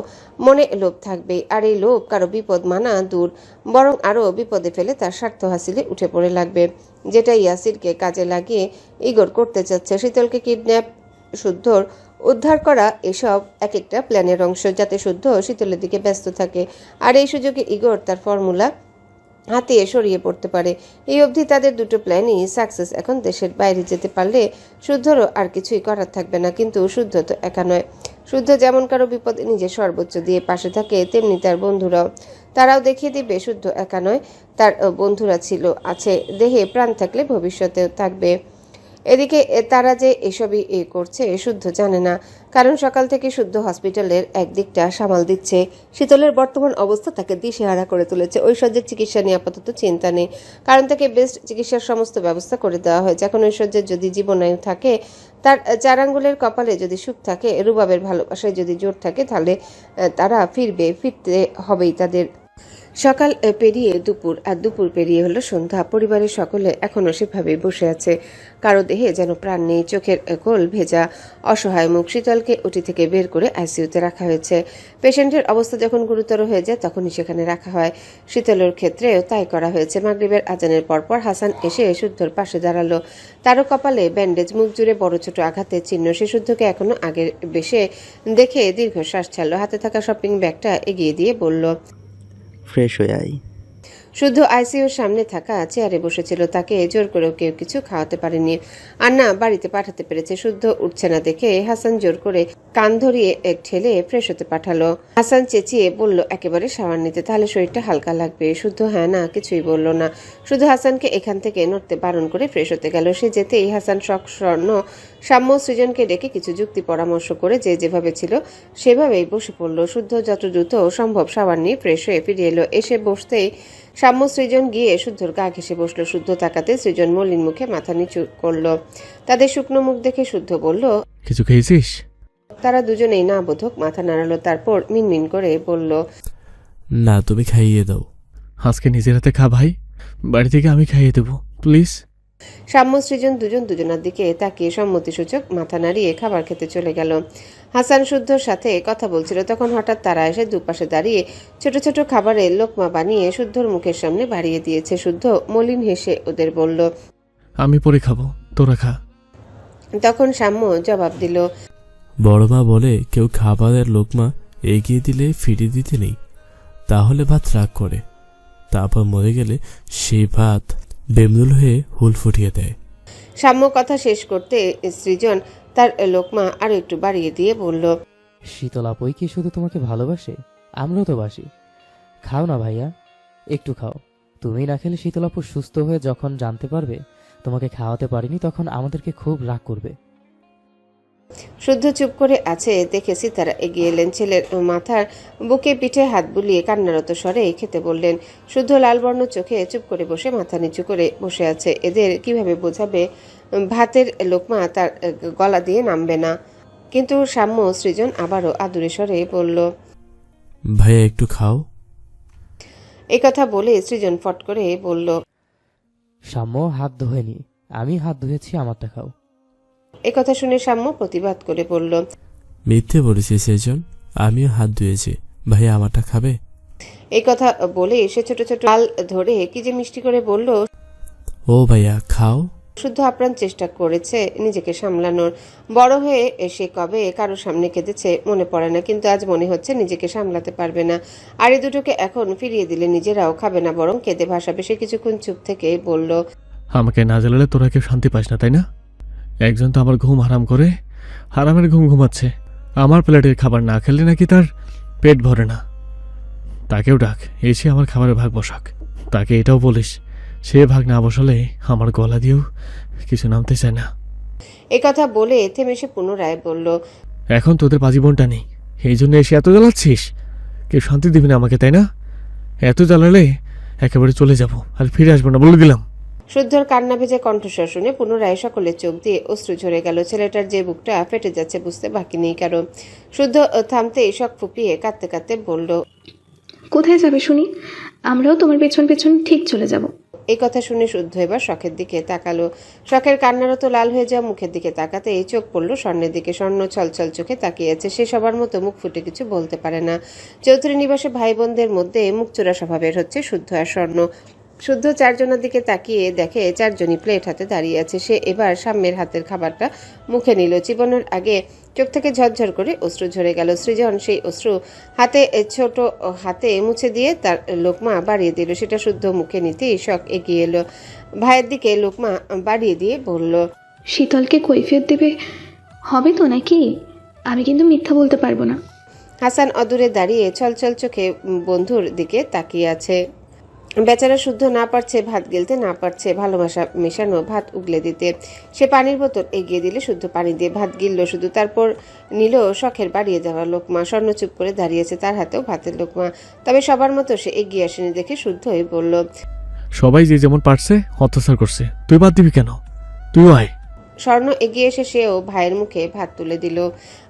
মনে লোভ থাকবে। আর এই লোভ কারো বিপদ মানা দূর, বরং আরও বিপদে ফেলে তার স্বার্থ হাসিলে উঠে পড়ে লাগবে, যেটা ইয়াসিরকে কাজে লাগিয়ে ইগোর করতে চাচ্ছে। শীতলকে কিডন্যাপ, শুদ্ধর উদ্ধার করা, এসব এক একটা প্ল্যানের অংশ, যাতে শুদ্ধ শীতলের দিকে ব্যস্ত থাকে আর এই সুযোগে ইগোর তার ফর্মুলা হাতিয়ে সরিয়ে পড়তে পারে। এই অবধি তাদের দুটো প্ল্যানই সাকসেস। এখন দেশের বাইরে যেতে পারলে শুদ্ধরও আর কিছুই করার থাকবে না। কিন্তু শুদ্ধ তো একা নয়। শুদ্ধ যেমন কারো বিপদে নিজের সর্বোচ্চ দিয়ে পাশে থাকে, তেমনি তার বন্ধুরাও। তারাও দেখিয়ে দিবে শুদ্ধ একা নয়, তার বন্ধুরা ছিল, আছে, দেহে প্রাণ থাকলে ভবিষ্যতেও থাকবে। এদিকে তারা যে এসবই করছে শুদ্ধ জানে না, কারণ সকাল থেকে শুদ্ধ হসপিটালের একদিকটা সামাল দিচ্ছে। শীতলের বর্তমান অবস্থা তাকে দিশেহারা করে তুলেছে। ঐশ্বর্যের চিকিৎসা নিয়ে আপাতত চিন্তা নেই, কারণ তাকে বেস্ট চিকিৎসার সমস্ত ব্যবস্থা করে দেওয়া হয়েছে। এখন ঐশ্বর্যের যদি জীবনায়ু থাকে, তার 4 আঙ্গুলের কপালে যদি সুখ থাকে, রুবাবের ভালোবাসায় যদি জোর থাকে, তাহলে তারা ফিরতে হবেই তাদের। সকাল পেরিয়ে দুপুর, আর দুপুর পেরিয়ে হলো সন্ধ্যা। পরিবারের সকলে এখনও সেভাবেই বসে আছে। কারো দেহে যেন প্রাণ নেই, চোখের কোল ভেজা, অসহায় মুখ। শীতলকে ওটি থেকে বের করে আইসিইউতে রাখা হয়েছে। পেশেন্টের অবস্থা যখন গুরুতর হয়ে যায় তখনই সেখানে রাখা হয়। শীতলের ক্ষেত্রেও তাই করা হয়েছে। মাগরিবের আজানের পরপর হাসান এসে শুদ্ধর পাশে দাঁড়ালো। তারও কপালে ব্যান্ডেজ, মুখ জুড়ে বড় ছোট আঘাতের চিহ্ন। সে শুদ্ধকে এখনো আগের বেশে দেখে দীর্ঘশ্বাস ছাড়ল। হাতে থাকা শপিং ব্যাগটা এগিয়ে দিয়ে বলল, ফ্রেশ হয়ে আয়। শুদ্ধ আইসিইউর সামনে থাকা চেয়ারে বসেছিল। তাকে জোর করেও কেউ কিছু খাওয়াতে পারেনি, আর না বাড়িতে পাঠাতে পেরেছে। শুদ্ধ উঠছে না দেখে হাসান জোর করে কান ধরিয়ে ঠেলে ফ্রেশ হতে পাঠালো। হাসান চেঁচিয়ে বলল একেবারে শাওয়ার নিতে, তাহলে শরীরটা হালকা লাগবে। শুদ্ধ হ্যাঁ না কিছুই বলল না, শুধু হাসানকে এখান থেকে নড়তে বারণ করে ফ্রেশ হতে গেল। সে যেতেই হাসান স্বর্ণ, সাম্য, সৃজনকে ডেকে কিছু যুক্তি পরামর্শ করে যে যেভাবে ছিল সেভাবেই বসে পড়ল। শুদ্ধ যত দ্রুত সম্ভব শাওয়ার নিয়ে ফ্রেশ হয়ে ফিরে এলো। এসে বসতেই সাম্য, সৃজন গিয়ে শুদ্ধর গা ঘেঁষে বসলো। শুদ্ধ তাকাতে সৃজন মলিন মুখে মাথা নিচু করলো। তাদের শুকনো মুখ দেখে শুদ্ধ বলল, কিছু খেয়েছিস? তারা দুজনেই না বোধক মাথা নাড়ালো। তারপর মিনমিন করে বলল, না, তুমি খাইয়ে দাও। আজকে নিজের হাতে খা ভাই, বাড়ি থেকে আমি খাইয়ে দেবো প্লিজ। সাম্য, সৃজন দুজনার দিকে তাকিয়ে সম্মতিসূচক মাথা নাড়িয়ে খাবার খেতে চলে গেল। হাসান শুদ্ধর সাথে কথা বলছিল, তখন হঠাৎ তারা এসে দুপাশে দাঁড়িয়ে ছোট ছোট খাবারের লোকমা বানিয়ে শুদ্ধর মুখের সামনে বাড়িয়ে দিয়েছে। শুদ্ধ মলিন হেসে ওদের বলল, আমি পরে খাবো, তোরা খা। তখন সাম্য জবাব দিল, বড় মা বলে কেউ খাবারের লোকমা এগিয়ে দিলে ফিরিয়ে দিতে নেই, তাহলে ভাত রাগ করে, তারপর মরে গেলে সেই ভাত বেমনুল হয়ে হুল ফুটিয়ে দেয়। সাম্য কথা শেষ করতে সৃজন তার লোকমা আরো একটু বাড়িয়ে দিয়ে বলল, শীতল আপুই কি শুধু তোমাকে ভালোবাসে? আমরাও তো বাসি। খাও না ভাইয়া, একটু খাও। তুমি না খেলে শীতল আপু সুস্থ হয়ে যখন জানতে পারবে তোমাকে খাওয়াতে পারিনি, তখন আমাদেরকে খুব রাগ করবে। শুদ্ধ চুপ করে আছে দেখেছি তারা এগিয়ে এলেন। ছেলের মাথার বুকে পিঠে হাত বুলিয়ে কান্নারত স্বরে খেতে বললেন। শুদ্ধ লালবর্ণ চোখে চুপ করে বসে মাথা নিচু করে বসে আছে। এদের কিভাবে বোঝাবে ভাতের লোকমা তার গলা দিয়ে নামবে না। কিন্তু সাম্য, সৃজন আবারও আদুরে স্বরে বলল, ভাইয়া একটু খাও। এই কথা বলে সৃজন ফট করে বলল, সাম্য হাত ধোয়নি, আমি হাত ধুয়েছি, আমারটা খাও। এই কথা শুনে সাম্য প্রতিবাদ করে বলল, মিথ্যে বলেছি সেজন, আমিও হাত ধুয়েছি, ভাইয়া আমারটা খাবে? এই কথা বলে সে ছোট ছোট লাল ধরে কি যে মিষ্টি করে বলল। ও ভাইয়া খাও। শুদ্ধ আপ্রাণ চেষ্টা করেছে নিজেকে সামলানোর। বড় হয়ে সে কবে কারো সামনে কেঁদেছে মনে পড়ে না, কিন্তু আজ মনে হচ্ছে নিজেকে সামলাতে পারবে না। আর এই দুটোকে এখন ফিরিয়ে দিলে নিজেরাও খাবে না, বরং কেঁদে ভাসাবে। সে কিছুক্ষণ চুপ থেকে বলল, আমাকে না জ্বালালে তোরা কেউ শান্তি পাস না, তাই না? একজন তো আমার ঘুম হারাম করে হারামের ঘুম ঘুমাচ্ছে। আমার প্লেটের খাবার না খেলে নাকি তার পেট ভরে না। তাকেও ডাক, এসে আমার খাবারের ভাগ বসাক। তাকে এটাও বলিস, সে ভাগ না বসালে আমার গলা দিয়েও কিছু নামতে চায় না। এই কথা বলে থেমে সে পুনরায় বলল, এখন তোদের পাজিবনটা নেই, এই জন্য এসে এত জ্বালাচ্ছিস। কেউ শান্তি দিবি না আমাকে, তাই না? এত জ্বালালে একেবারে চলে যাব, আর ফিরে আসবো না বলে দিলাম। শুদ্ধর কান্না ভেজে কণ্ঠস্বর শুনে পুনরায় সকলের চোখ দিয়ে অশ্রু ঝরে গেল। ছেলেটার যে বুকটা ফেটে যাচ্ছে বুঝতে বাকি নেই কারো। শুদ্ধ থামতেই শখ ফুপিয়ে কাঁদতে কাঁদতে বলল, কোথায় যাবে শুনি? আমরাও তোমার পেছন পেছন ঠিক চলে যাব। এই কথা শুনে শুদ্ধ এবার শখের দিকে তাকালো। শখের কান্নারত লাল হয়ে যাওয়া মুখের দিকে তাকাতে এই চোখ পড়ল স্বর্ণের দিকে। স্বর্ণ ছলছল চোখে তাকিয়ে আছে। সে সবার মতো মুখ ফুটে কিছু বলতে পারে না। চৌধুরী নিবাসে ভাই বোনদের মধ্যে মুখ চোরা স্বভাবের হচ্ছে শুদ্ধ আর স্বর্ণ। শুদ্ধ চারজনের দিকে তাকিয়ে দেখে চারজনই প্লেট হাতে দাঁড়িয়ে আছে। সে এবার সাম্যের হাতের খাবারটা মুখে নিল। জীবনের আগে চোখ থেকে ঝরঝর করে অশ্রু ঝরে গেল। সৃজন সেই অশ্রু ছোট হাতে মুছে দিয়ে তার লোকমা বাড়িয়ে দিল। সেটা শুদ্ধ মুখে নিতেই শখ এগিয়ে এলো। ভাইয়ের দিকে লোকমা বাড়িয়ে দিয়ে বলল, শীতলকে কৈফিয়ত দেবে হবে তো নাকি? আমি কিন্তু মিথ্যা বলতে পারবো না। হাসান অদূরে দাঁড়িয়ে ছলছল চোখে বন্ধুর দিকে তাকিয়ে আছে। বেচারা শুদ্ধ না পারছে ভাত গিলতে, না পারছে ভালোবাসা মেশানো ভাত উগলে দিতে। সে পানির বোতল এগিয়ে দিলে শুদ্ধ পানি দিয়ে ভাত গিলল শুধু। তারপর নিল শখের বাড়িয়ে দেওয়া লোকমা। স্বর্ণ চুপ করে দাঁড়িয়েছে, তার হাতেও ভাতের লোকমা। তবে সবার মতো সে এগিয়ে আসেনি দেখে শুদ্ধই বলল, সবাই যে যেমন পারছে অত্যাচার করছে, তুই বাদ দিবি কেন? তুইও আয়। স্বর্ণ এগিয়ে এসে সেও ভাইয়ের মুখে ভাত তুলে দিল।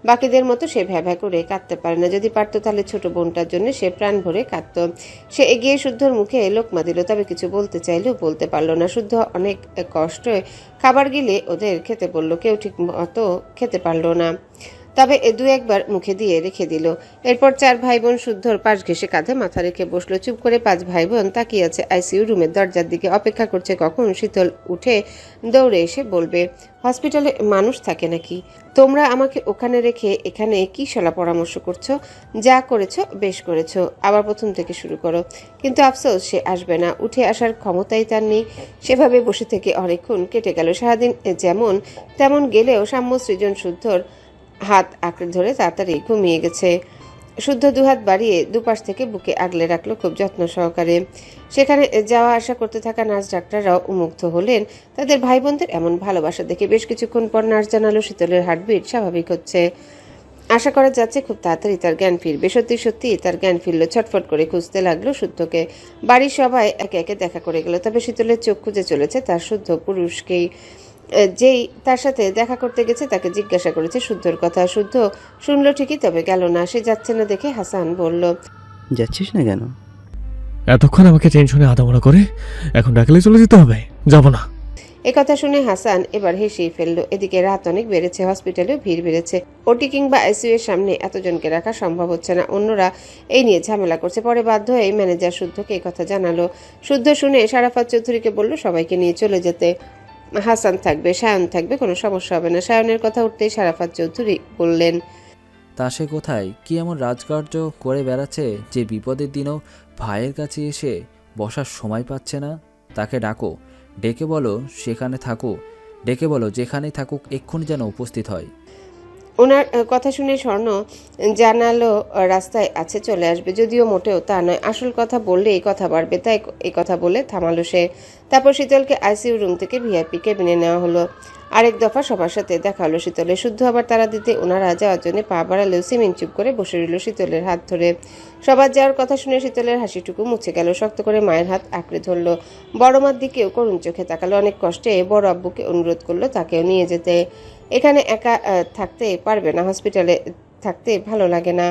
বাকিদের মতো সে ভ্যাভ্যা করে কাঁদতে পারে না। যদি পারতো তাহলে ছোট বোনটার জন্য সে প্রাণ ভরে কাঁদত। সে এগিয়ে শুদ্ধর মুখে লোকমা দিল, তবে কিছু বলতে চাইলেও বলতে পারলো না। শুদ্ধ অনেক কষ্টে খাবার গিলে ওদের খেতে বলল। কেউ ঠিক মতো খেতে পারলো না, তবে দু একবার মুখে দিয়ে রেখে দিল। এরপর চার ভাই বোন শুদ্ধর পাশ ঘেঁষে কাঁধে মাথা রেখে বসলো। চুপ করে পাঁচ ভাই বোন তাকিয়ে আছে আইসিইউ রুমের দরজার দিকে, অপেক্ষা করছে কখন শীতল উঠে দৌড়ে এসে বলবে, হসপিটালে মানুষ থাকে নাকি? তোমরা আমাকে ওখানে রেখে এখানে কি শালা পরামর্শ করছো? যা করেছো বেশ করেছো, আবার প্রথম থেকে শুরু করো। কিন্তু আফসোস, সে আসবে না। উঠে আসার ক্ষমতাই তার নেই। সেভাবে বসে থেকে অনেকক্ষণ কেটে গেল। সারাদিন যেমন তেমন গেলেও সাম্য সৃজন শুদ্ধর হাত আঁকড়ে ধরে তাড়াতাড়ি ঘুমিয়ে গেছে। শুদ্ধ দুহাত বাড়িয়ে দুপাশ থেকে বুকে আগলে রাখলো খুব যত্ন সহকারে। সেখানে যাওয়া আসা করতে থাকা নার্স ডাক্তাররাও মুগ্ধ হলেন তাদের ভাই বোনদের এমন ভালোবাসা দেখে। বেশ কিছুক্ষণ পর নার্স জানালো শীতলের হার্টবিট স্বাভাবিক হচ্ছে। আশা করা যাচ্ছে খুব তাড়াতাড়ি তার জ্ঞান ফিরবে। সত্যি সত্যি তার জ্ঞান ফিরল। ছটফট করে খুঁজতে লাগলো শুদ্ধকে। বাড়ির সবাই একে একে দেখা করে গেল, তবে শীতলের চোখ খুঁজে চলেছে তার শুদ্ধ পুরুষকেই। যেই তার সাথে দেখা করতে গেছে তাকে জিজ্ঞাসা করেছে শুদ্ধর কথা। শুদ্ধ শুনলো ঠিকই, তবে গেল না। সে যাচ্ছে না দেখে হাসান বলল, যাচ্ছিস না কেন? এতক্ষণ আমাকে টেনশনে আদামরা করে এখন ডাকলে চলে যেতে হবে? যাব না। একথা শুনে হাসান এবার হেসেই ফেললো। এদিকে রাত অনেক বেড়েছে, হসপিটালেও ভিড় বেড়েছে। ওটি কিংবা আইসিইউ এর সামনে এতজনকে রাখা সম্ভব হচ্ছে না। অন্যরা এই নিয়ে ঝামেলা করছে। পরে বাধ্য হয়ে ম্যানেজার শুদ্ধকে এই কথা জানালো। শুদ্ধ শুনে শারাফাত চৌধুরীকে বলল সবাইকে নিয়ে চলে যেতে। হাসান থাকবে, সায়ন থাকবে, কোনো সমস্যা হবে না। সায়নের কথা উঠতেই শারাফাত চৌধুরী বললেন, তা সে কোথায়? কি এমন রাজকার্য করে বেড়াচ্ছে যে বিপদের দিনও ভাইয়ের কাছে এসে বসার সময় পাচ্ছে না? তাকে ডাকো, ডেকে বলো সেখানে থাকো, ডেকে বলো যেখানেই থাকুক এক্ষুনি যেন উপস্থিত হয়। ওনার কথা শুনে স্বর্ণ জানালো রাস্তায় আছে, চলে আসবে। যদিও মোটেও তা নয়, আসল কথা বললে এই কথা বাড়বে, তাই এই কথা বলে থামালো সে। তারপর শীতলকে আইসিইউ রুম থেকে ভিআইপি কেবিনে নেওয়া হলো। আরেক দফা সবার সাথে দেখা হলো শীতলের। শুদ্ধ আবার তারা দিতে ওনারা যাওয়ার জন্য পা বাড়ালেও সিমিন চুপ করে বসে রইল শীতলের হাত ধরে। সবার যাওয়ার কথা শুনে শীতলের হাসিটুকু মুছে গেল। শক্ত করে মায়ের হাত আঁকড়ে ধরলো। বড় মার দিকেও করুণ চোখে তাকালো। অনেক কষ্টে বড় আব্বুকে অনুরোধ করলো তাকেও নিয়ে যেতে। এখানে একা থাকতে পারবে না, হসপিটালে থাকতে ভালো লাগে না।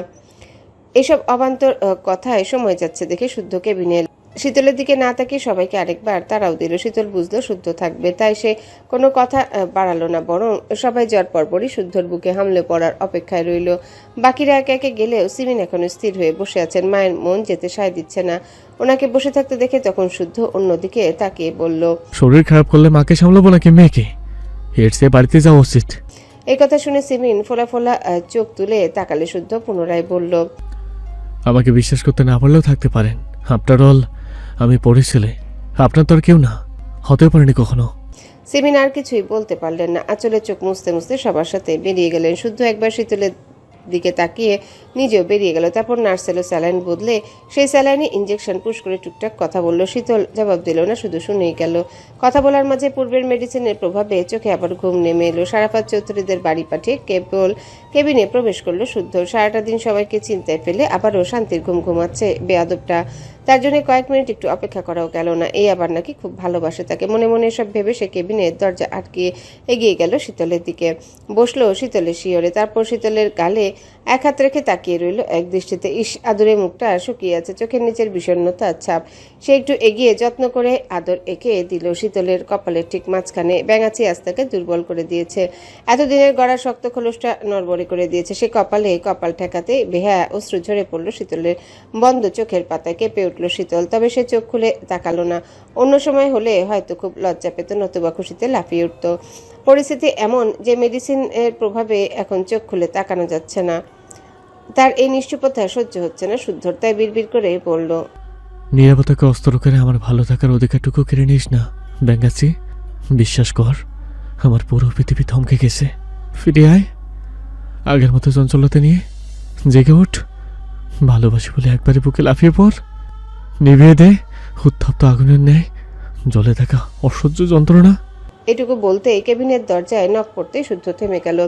এসব অবান্তর কথায় সময় যাচ্ছে দেখে শুদ্ধ কেবিনে এল। শীতলের দিকে না তাকিয়ে সবাইকে আরেকবার তারাও দিল। শীতল বুঝলো শুদ্ধ থাকবে, তাই সে কোনো কথা বাড়ালো না, বরং সবাই যাওয়ার পরপরই শুদ্ধর বুকে হামলে পড়ার অপেক্ষায় রইল। বাকিরা একে একে গেলেও সিমিন এখনো স্থির হয়ে বসে আছেন। মায়ের মন যেতে সায় দিচ্ছে না। ওনাকে বসে থাকতে দেখে তখন শুদ্ধ অন্যদিকে তাকিয়ে বলল, শরীর খারাপ করলে মাকে সামলাবো নাকি মেয়েকে? এর চেয়ে বাড়িতে যাওয়া উচিত। এই কথা শুনে সিমিন ফোলা ফোলা চোখ তুলে তাকালে শুদ্ধ পুনরায় বলল, আমাকে বিশ্বাস করতে না পারলেও থাকতে পারেন। আফটার অল আমি পড়েছিলে, আপনার তো আর কেউ না, হতে পারেনি কখনো। সিমিন আর কিছুই বলতে পারলেন না। আঁচলে চোখ মুছতে মুছতে সবার সাথে বেরিয়ে গেলেন। শুদ্ধ একবার শীতলের দিকে তাকিয়ে নিজেও বেরিয়ে গেল। তারপর নার্স এলো স্যালাইন বদলে সেই স্যালাইনে ইঞ্জেকশন পুশ করে টুকটাক কথা বলল। শীতল জবাব দিল না, শুধু শুনেই গেল। কথা বলার মাঝে পূর্বের মেডিসিনের প্রভাবে চোখে আবার ঘুম নেমে এলো। সারাফাত চৌধুরীদের বাড়ি পাঠিয়ে কেবল কেবিনে প্রবেশ করলো শুদ্ধ। সারাটা দিন সবাইকে চিন্তায় ফেলে আবারও শান্তির ঘুম ঘুমাচ্ছে বেয়াদবটা। তার জন্য কয়েক মিনিট একটু অপেক্ষা করাও গেল না। এই আবার নাকি খুব ভালোবাসে তাকে। মনে মনে এসব ভেবে সে কেবিনের দরজা আটকিয়ে এগিয়ে গেল শীতলের দিকে। বসলো শীতলের শিয়রে। তারপর শীতলের গালে এক হাত রেখে তাকিয়ে রইল এক দৃষ্টিতে। ইস, আদরে মুখটা শুকিয়ে আছে, চোখের নিচের বিষণ্ণতার ছাপ। সে একটু এগিয়ে যত্ন করে আদর এঁকে দিল শীতলের কপালের ঠিক মাঝখানে। ব্যাঙাচি আস্তাকে দুর্বল করে দিয়েছে, এতদিনের গড়া শক্ত খোলসটা নড়বড়ে করে দিয়েছে। সে কপালে কপাল ঠেকাতে বেহায়া অশ্রু ঝরে পড়ল শীতলের বন্ধ চোখের পাতায়। কেঁপে উঠল শীতল, তবে সে চোখ খুলে তাকালো না। অন্য সময় হলে হয়তো খুব লজ্জা পেত, নতুবা খুশিতে লাফিয়ে উঠত। পরিস্থিতি এমন যে মেডিসিন এর প্রভাবে এখন চোখ খুলে তাকানো যাচ্ছে না। তার এই নিশ্চুপতা সহ্য হচ্ছে না শুদ্ধর, তাই বিড়বিড় করে বলল, নিরাপত্তাকে অস্ত্র করে আমার ভালো থাকার অধিকারটুকু কেড়ে নিস না ব্যাঙ্গাচি। বিশ্বাস কর, আমার পুরো পৃথিবী থমকে গেছে। ফিরে আয় আগের মতো চঞ্চলতা নিয়ে, জেগে ওঠ। ভালোবাসি বলে একবারে বুকে লাফিয়ে পড়, নিভিয়ে দে উত্তপ্ত আগুনের ন্যায় জ্বলে থাকা অসহ্য যন্ত্রণা। এটুকু বলতেই কেবিনের দরজায় নক করতেই শুদ্ধ থেমে গেল।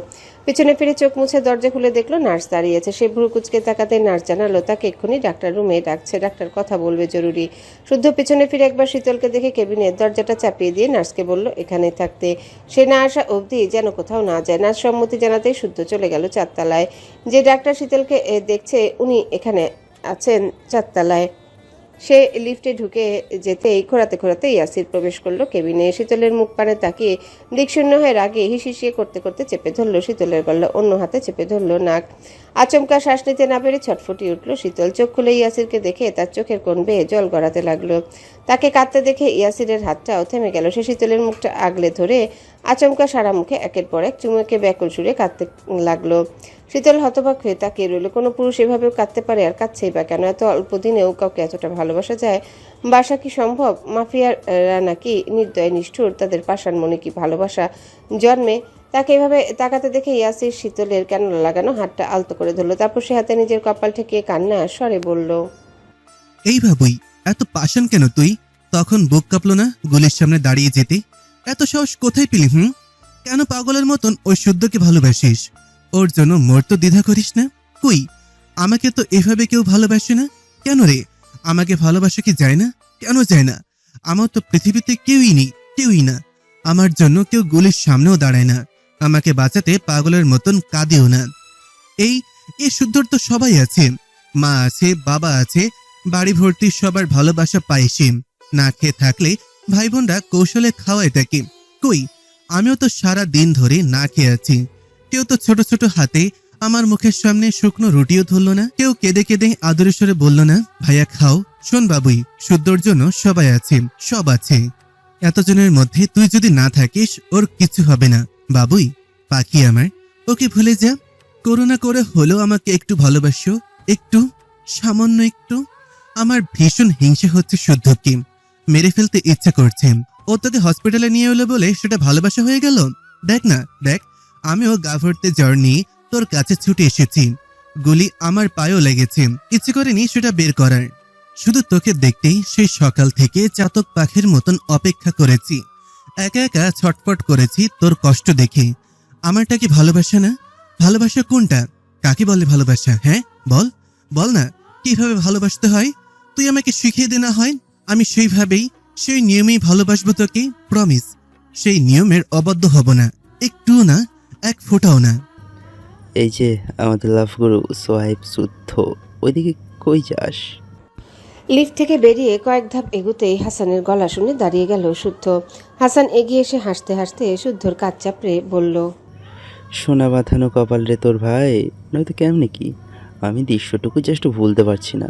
পিছনে ফিরে চোখ মুছে দরজা খুলে দেখলো নার্স দাঁড়িয়েছে। সে ভ্রু কুচকে তাকাতে নার্স জানালো তাকে এক্ষুনি ডাক্তার রুমে ডাকছে, ডাক্তার কথা বলবে জরুরি। শুদ্ধ পিছনে ফিরে একবার শীতলকে দেখে কেবিনের দরজাটা চাপিয়ে দিয়ে নার্সকে বলল এখানে থাকতে। সে না আসা অবধি যেন কোথাও না যায়। নার্স সম্মতি জানাতেই শুদ্ধ চলে গেল চারতলায়। যে ডাক্তার শীতলকে দেখছে উনি এখানে আছেন চারতলায়। সে লিফটে ঢুকে যেতেই খোঁড়াতে খোঁড়াতে ইয়াসির প্রবেশ করলো কেবিনে। শীতলের মুখ পানে তাকিয়ে দিকশূন্য হয়ে রাগে হিসিয়ে করতে করতে চেপে ধরলো শীতলের গলা, অন্য হাতে চেপে ধরলো নাক। আচমকা শ্বাস নিতে না পেরে ছটফটিয়ে উঠল শীতল। চোখ খুলে ইয়াসিরকে দেখে তার চোখের কোণ বেয়ে জল গড়াতে লাগলো। তাকে কাঁদতে দেখে ইয়াসিরের হাতটাও থেমে গেল। সে শীতলের মুখটা আগলে ধরে আচমকা সারা মুখে একের পর এক চুমুকে ব্যাকুল সুরে কাঁদতে লাগলো। শীতল হতবাক হয়ে তাকিয়ে রইল। কোনো পুরুষ এভাবেও কাঁদতে পারে, আর কাঁদছেই বা কেন? এত অল্প দিনেও কাউকে এতটা ভালোবাসা যায়? বাসা কি সম্ভব? মাফিয়ারা নাকি নির্দয় নিষ্ঠুর? তাদের পাষাণ মনে কি ভালোবাসা জন্মে? তাকে এভাবে তাকাতে দেখে ইয়াসির শীতলের কেন লাগানো হাতটা আলতো করে ধরলো। তারপর সে হাতে নিজের কপাল ঠেকিয়ে কান্না স্বরে বলল, এই ভাবই এত পাষাণ কেন তুই? তখন বুক কাঁপলো না গুলির সামনে দাঁড়িয়ে যেতে? এত সাহস কোথায় পেলি? কেন পাগলের মতন ওই শুদ্ধকে ভালোবাসিস? ওর জন্য মোর তো দ্বিধা করিস না? কই, আমাকে তো এভাবে কেউ ভালোবাসে না। কেন রে? আমাকে ভালোবাসা কি যায় না? কেন যায় না? আমার তো পৃথিবীতে কেউই না। আমার জন্য কেউ গুলির সামনেও দাঁড়ায় না। আমাকে বাঁচাতে পাগলের মতন কাঁদেও না। এই শুদ্ধর তো সবাই আছে, মা আছে, বাবা আছে, বাড়ি ভর্তি সবার ভালোবাসা পায় সে। না খেয়ে থাকলে ভাই বোনরা কৌশলে খাওয়ায় তাকে। কই, আমিও তো সারা দিন ধরে না খেয়ে আছি। কেউ তো ছোট ছোট হাতে আমার মুখের সামনে শুকনো রুটিও ধরলো না। কেউ কেঁদে কেঁদে আদরে সরে বলল না ভাইয়া খাও। শোন বাবুই, শুদ্ধর জন্য সবাই আছে, সব আছে। এতজনের মধ্যে তুই যদি না থাকিস ওর কিছু হবে না। বাবুই পাখি আমার, ওকে ভুলে যা। করুণা করে হলেও আমাকে একটু ভালোবাসো, একটু, সামান্য একটু। আমার ভীষণ হিংসা হচ্ছে শুদ্ধকে, মেরে ফেলতে ইচ্ছা করছে। ও তোকে হসপিটালে নিয়ে এলো বলে সেটা ভালোবাসা হয়ে গেল? দেখ না, দেখ, আমিও গা ভরতে জ্বর নিয়ে তোর কাছে ছুটে এসেছি। গুলি আমার পায়েও লেগেছে, ইচ্ছে করেনি সেটা বের করার। শুধু তোকে দেখতেই সেই সকাল থেকে চাতক পাখির মতন অপেক্ষা করেছি। একা একা ছটফট করেছি তোর কষ্ট দেখে। আমারটা কি ভালোবাসা না? ভালোবাসা কোনটা? কাকে বলে ভালোবাসা? হ্যাঁ বল, বল না কিভাবে ভালোবাসতে হয়? তুই আমাকে শিখিয়ে দে না হয়, আমি সেইভাবেই সেই নিয়মেই ভালোবাসবো তোকে। প্রমিস, সেই নিয়মের অবাধ্য হব না, একটুও না, এক ফোঁটাও না। এই যে আমাদের লাভগুরু সোহাইব শুদ্ধ, ওইদিকে কই যাস? লিফট থেকে বেরিয়ে কয়েক ধাপ এগুতেই হাসানের গলা শুনে দাঁড়িয়ে গেল শুদ্ধ। হাসান এগিয়ে এসে হাসতে হাসতে শুদ্ধর কাজ চাপড়ে বলল, সোনা বাঁধানো কপাল রে তোর ভাই, নয়তো কেমনে কি? আমি দৃশ্যটুকু জাস্ট ভুলতে পারছি না।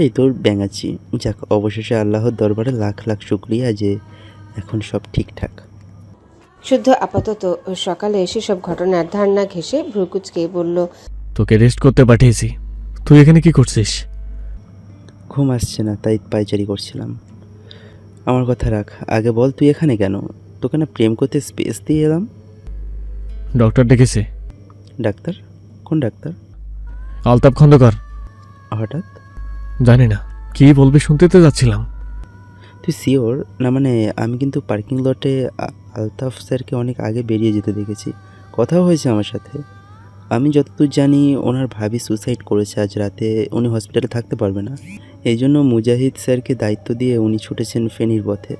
এই তোর ব্যাঙাচ্ছি। যাক, অবশেষে আল্লাহর দরবারে লাখ লাখ শুকরিয়া যে এখন সব ঠিকঠাক। শুদ্ধ আপাতত সকালে এসে সব ঘটনার ধারণা ঘেঁষে ভ্রুকুচকে বলল, তোকে রেস্ট করতে পাঠিয়েছি, তুই এখানে কি করছিস? ঘুম আসছে না তাই পায়চারি করছিলাম। আমার কথা রাখ, আগে বল তুই এখানে কেন? তোকে না প্রেম করতে স্পেস দিয়ে এলাম। ডক্টর ডেকেছে? ডাক্তার? কোন ডাক্তার? আলতাপ খন্দকার। হঠাৎ? জানি না কি বলবে, শুনতে তো যাচ্ছিলাম। তুই শিওর না? মানে আমি কিন্তু পার্কিং লটে আলতাফ স্যারকে অনেক আগে বেরিয়ে যেতে দেখেছি, কথাও হয়েছে আমার সাথে। আমি যতদূর জানি ওনার ভাবি সুসাইড করেছে আজ রাতে, উনি হসপিটালে থাকতে পারবে না, এই জন্য মুজাহিদ স্যারকে দায়িত্ব দিয়ে উনি ছুটেছেন ফেনীর পথে।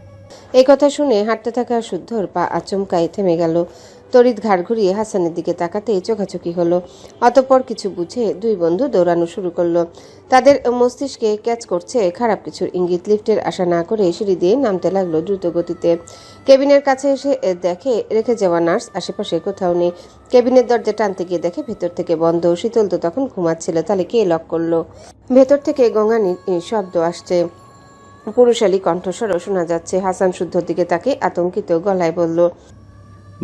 এই কথা শুনে হাঁটতে থাকা শুদ্ধর পা আচমকাই থেমে গেল। তড়িৎ ঘাড় ঘুরিয়ে হাসানের দিকে তাকাতেই চোখাচোখি হলো। অতঃপর কিছু বুঝে দুই বন্ধু দৌড়ানো শুরু করলো। তাদের মস্তিষ্কে ক্যাচ করছে খারাপ কিছুর ইঙ্গিত। লিফটের আশা না করে সিঁড়ি দিয়ে নামতে লাগলো দ্রুত গতিতে। কেবিনের কাছে এসে দেখে রেখে যাওয়া নার্স আশেপাশে কোথাও নেই। কেবিনের দরজা টানতে গিয়ে দেখে ভেতর থেকে বন্ধ। শীতল তো তখন ঘুমাচ্ছিল, তাহলে কে লক করলো? ভেতর থেকে গঙ্গানির শব্দ আসছে, পুরুষালী কণ্ঠস্বরও শোনা যাচ্ছে। হাসান শুদ্ধর দিকে তাকে আতঙ্কিত গলায় বলল,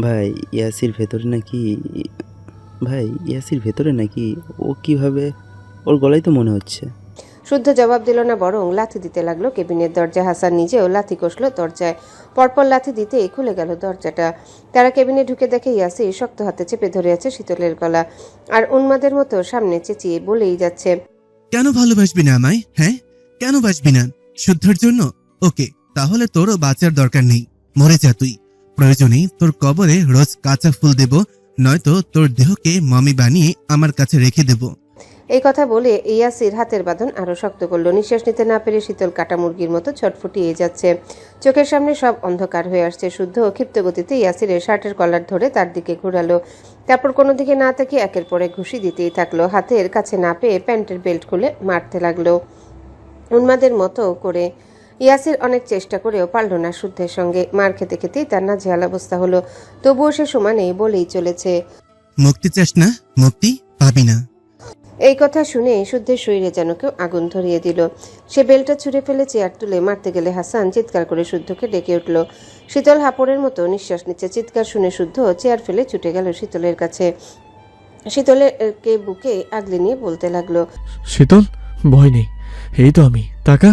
ভাই ইয়াসির ভেতরে নাকি? ও কিভাবে? ওর গলায় তো মনে হচ্ছে। শুদ্ধ জবাব দিল না, বরং লাথি দিতে লাগলো কেবিনের দরজা। হাসান নিজেও লাথি কষলো দরজায়। পরপর লাথি দিতেই খুলে গেল দরজাটা। তারা কেবিনে ঢুকে দেখে ইয়াসির শক্ত হাতে চেপে ধরে আছে শীতলের গলা, আর উন্মাদের মতো সামনে চেঁচিয়ে বলেই যাচ্ছে, কেন ভালোবাসবি না আমায়? হ্যাঁ, কেন বাসবি না? শুদ্ধর জন্য? ওকে, তাহলে তোরও বাঁচার দরকার নেই, মরে যা তুই। প্রয়োজনে তোর কবরে রোজ কাঁচা ফুল দেব, নয়তো তোর দেহকে মমি বানিয়ে আমার কাছে রেখে দেব। এই কথা বলে ইয়াসির হাতের বাঁধন আরো শক্ত করলো। নিঃশ্বাস নিতে না পেরে শীতল কাটা মুরগির মতো ছটফটিয়ে যাচ্ছে। চোখের সামনে সব অন্ধকার হয়ে আসছে। শুদ্ধ ক্ষিপ্ত গতিতে ইয়াসিরের শার্টের কলার ধরে তার দিকে ঘোরালো। তারপর কোনো দিকে না তাকিয়ে একের পরে ঘুষি দিতেই থাকলো। হাতের কাছে না পেয়ে প্যান্টের বেল্ট খুলে মারতে লাগলো উন্মাদের মতো করে। ইয়াসির অনেক চেষ্টা করেও পারল না শুদ্ধের সঙ্গে। মার খেতে খেতেই তার নাজেহাল অবস্থা হলো। তবুও সে সমানে বলেই চলেছে, মুক্তি চাস না? মুক্তি পাবি না। এই কথা শুনে শুদ্ধের শরীরে যেন কেউ আগুন ধরিয়ে দিল। সে বেলটা ছুঁড়ে ফেলে চেয়ার তুলে মারতে গেলে হাসান চিৎকার করে শুদ্ধকে ডেকে উঠল। শীতল হাঁপড়ের মতো নিঃশ্বাস নিচ্ছে। চিৎকার শুনে শুদ্ধ চেয়ার ফেলে ছুটে গেল শীতলের কাছে। শীতলকে বুকে আগলে নিয়ে বলতে লাগলো, শীতল, ভয় নেই, এই তো আমি। টাকা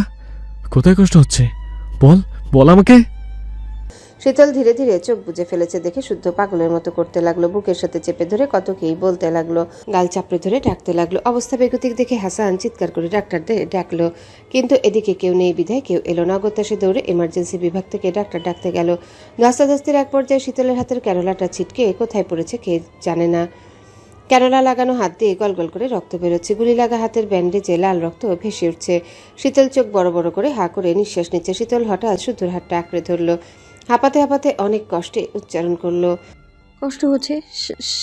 কোথায় কষ্ট হচ্ছে? বল বল আমাকে। শীতল ধীরে ধীরে চোখ বুজে ফেলেছে দেখে শুদ্ধ পাগলের মতো করতে লাগলো। বুকের সাথে চেপে ধরে কতকেই বলতে লাগলো, গাল চাপড়ে ধরে ডাকতে লাগলো। অবস্থা বেগতিক দেখে হাসান চিৎকার করে ডাক্তারদের ডাকলো, কিন্তু এদিকে কেউ নেই বিধায় কেউ এলো না। অগত্যা সে দৌড়ে এমার্জেন্সি বিভাগ থেকে ডাক্তার ডাকতে গেল। ধস্তাধস্তির এক পর্যায়ে শীতলের হাতের ক্যারোলাটা ছিটকে কোথায় পড়েছে কে জানে না। ক্যারোলা লাগানো হাত দিয়ে গলগল করে রক্ত বেরোচ্ছে। গুলি লাগা হাতের ব্যান্ডেজে লাল রক্ত ভেসে উঠছে। শীতল চোখ বড় বড় করে হা করে নিঃশ্বাস নিচ্ছে। শীতল হঠাৎ শুদ্ধর হাতটা আঁকড়ে ধরলো। হাঁপাতে হাঁপাতে অনেক কষ্টে উচ্চারণ করলো, কষ্ট হচ্ছে,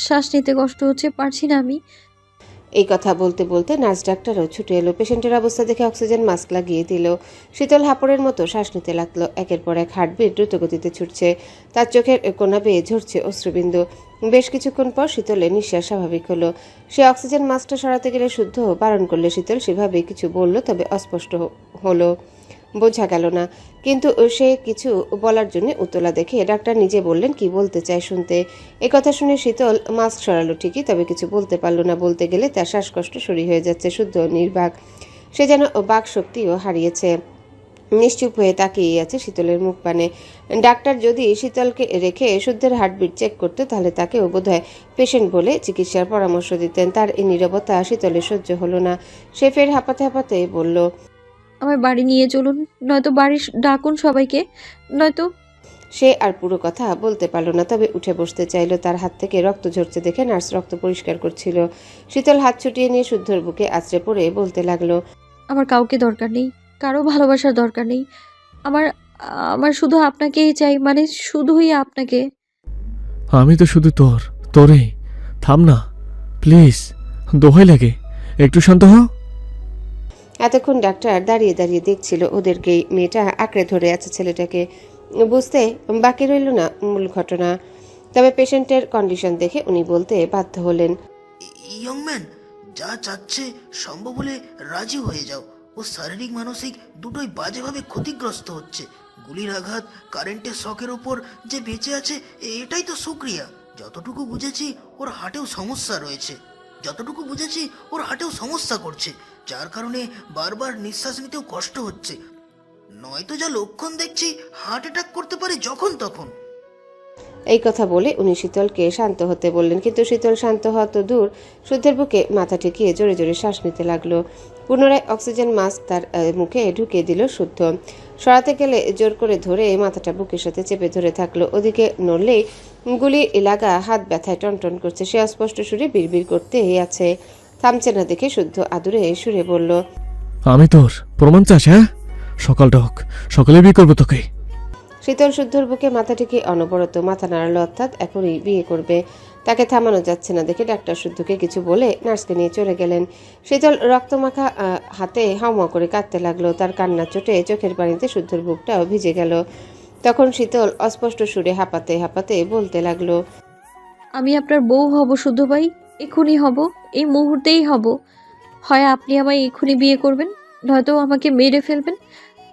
শ্বাস নিতে কষ্ট হচ্ছে, পারছি না আমি। এই কথা বলতে বলতে নার্স ডাক্তারও ছুটে এলো। পেশেন্টের অবস্থা দেখে অক্সিজেন মাস্ক লাগিয়ে দিল। শীতল হাঁপড়ের মতো শ্বাস নিতে লাগলো। একের পর এক হার্টবিট দ্রুত গতিতে ছুটছে। তার চোখের কোনা বেয়ে ঝরছে অশ্রুবিন্দু। বেশ কিছুক্ষণ পর শীতলের নিঃশ্বাস স্বাভাবিক হলো। সে অক্সিজেন মাস্কটা সরাতে গেলে শুদ্ধ বারণ করলে শীতল সেভাবেই কিছু বলল, তবে অস্পষ্ট হলো, বোঝা গেল না। কিন্তু সে কিছু বলার জন্য উতলা দেখে ডাক্তার নিজে বললেন কি বলতে চায় শুনতে। একথা শুনে শীতল মাস্ক সরালো ঠিকই, তবে কিছু বলতে পারলো না। বলতে গেলে তার শ্বাসকষ্ট শুরু হয়ে যাচ্ছে। শুদ্ধ নির্বাক, সে যেন বাক শক্তিও হারিয়েছে। নিশ্চুপ হয়ে তাকিয়ে আছে শীতলের মুখ পানে। ডাক্তার যদি শীতলকে রেখে শুদ্ধের হার্টবিট চেক করতো, তাহলে তাকেও বোধহয় পেশেন্ট বলে চিকিৎসার পরামর্শ দিতেন। তার এই নীরবতা শীতলের সহ্য হলো না। সে ফের হাঁপাতে হাঁপাতে বলল, আমার বাড়ি নিয়ে চলুন, নয়তো বাড়ি ডাকুন সবাইকে, নয়তো। সে আর পুরো কথা বলতে পারলো না, তবে উঠে বসতে চাইলো। তার হাত থেকে রক্ত ঝরছে দেখে নার্স রক্ত পরিষ্কার করছিল। শীতল হাত ছুটিয়ে নিয়ে শুদ্ধর বুকে আছড়ে পড়ে বলতে লাগলো, আমার কাউকে দরকার নেই, কারো ভালোবাসার দরকার নেই। আমার আমার শুধু আপনাকেই চাই, মানে শুধুই আপনাকে। আমি তো শুধু তোরে। থাম না প্লিজ, দোহাই লাগে, একটু শান্ত হ। এতক্ষণ ডাক্তার দাঁড়িয়ে দাঁড়িয়ে দেখছিল ওদেরকেই। মেয়েটা আঁকড়ে ধরে আছে ছেলেটাকে। বুঝতে বাকি রইল না মূল ঘটনা, তবে পেশেন্টের কন্ডিশন দেখে উনি বলতে বাধ্য হলেন, ইয়ং ম্যান, যা চাচ্ছে সম্ভব হলে রাজি হয়ে যাও। ও শারীরিক মানসিক দুটোই বাজেভাবে ক্ষতিগ্রস্ত হচ্ছে। গুলির আঘাত, কারেন্টের শকের ওপর যে বেঁচে আছে এটাই তো শুকরিয়া। যতটুকু বুঝেছি ওর হার্টেও সমস্যা করছে, যার কারণে বারবার নিঃশ্বাস নিতেও কষ্ট হচ্ছে। নয়তো যা লক্ষণ দেখছি হার্ট অ্যাটাক করতে পারে যখন তখন। এই কথা বলে উনি শীতলকে শান্ত হতে বললেন, কিন্তু শীতল শান্ত হওয়া তো দূর, শুদ্ধের বুকে মাথা ঠেকিয়ে জোরে জোরে শ্বাস নিতে লাগলো। পুনরায় অক্সিজেন মাস্ক তার মুখে ঢুকিয়ে দিল শুদ্ধ। সরাতে গেলে জোর করে ধরে মাথাটা বুকের সাথে চেপে ধরে থাকলো। ওদিকে নড়লেই গুলি লাগা হাত ব্যথায় টনটন করছে। সে অস্পষ্ট সুরে বিড়বিড় করতেই আছে, থামছে না দেখে শুদ্ধ আদুরে সুরে বলল, আমি তোর প্রমাণ চাস? হ্যাঁ, সকালটা হোক, সকালে বিয়ে করবো তোকে। শীতল শুদ্ধর বুকে মাথা ঠেকে অনবরত মাথা নাড়ালো, অর্থাৎ এখনই বিয়ে করবে। তাকে থামানো যাচ্ছে না দেখে ডাক্তার শুদ্ধকে কিছু বলে নার্সকে নিয়ে চলে গেলেন। শীতল রক্তমাখা হাতে হাওয়া করে কাঁদতে লাগলো। তার কান্নার চোটে চোখের পানিতে শুদ্ধর বুকটাও ভিজে গেল। তখন শীতল অস্পষ্ট সুরে হাঁপাতে হাঁপাতে বলতে লাগলো, আমি আপনার বউ হব শুদ্ধ ভাই, এক্ষুনি হব, এই মুহূর্তেই হব। হয় আপনি আমায় এক্ষুনি বিয়ে করবেন, নয়তো আমাকে মেরে ফেলবেন।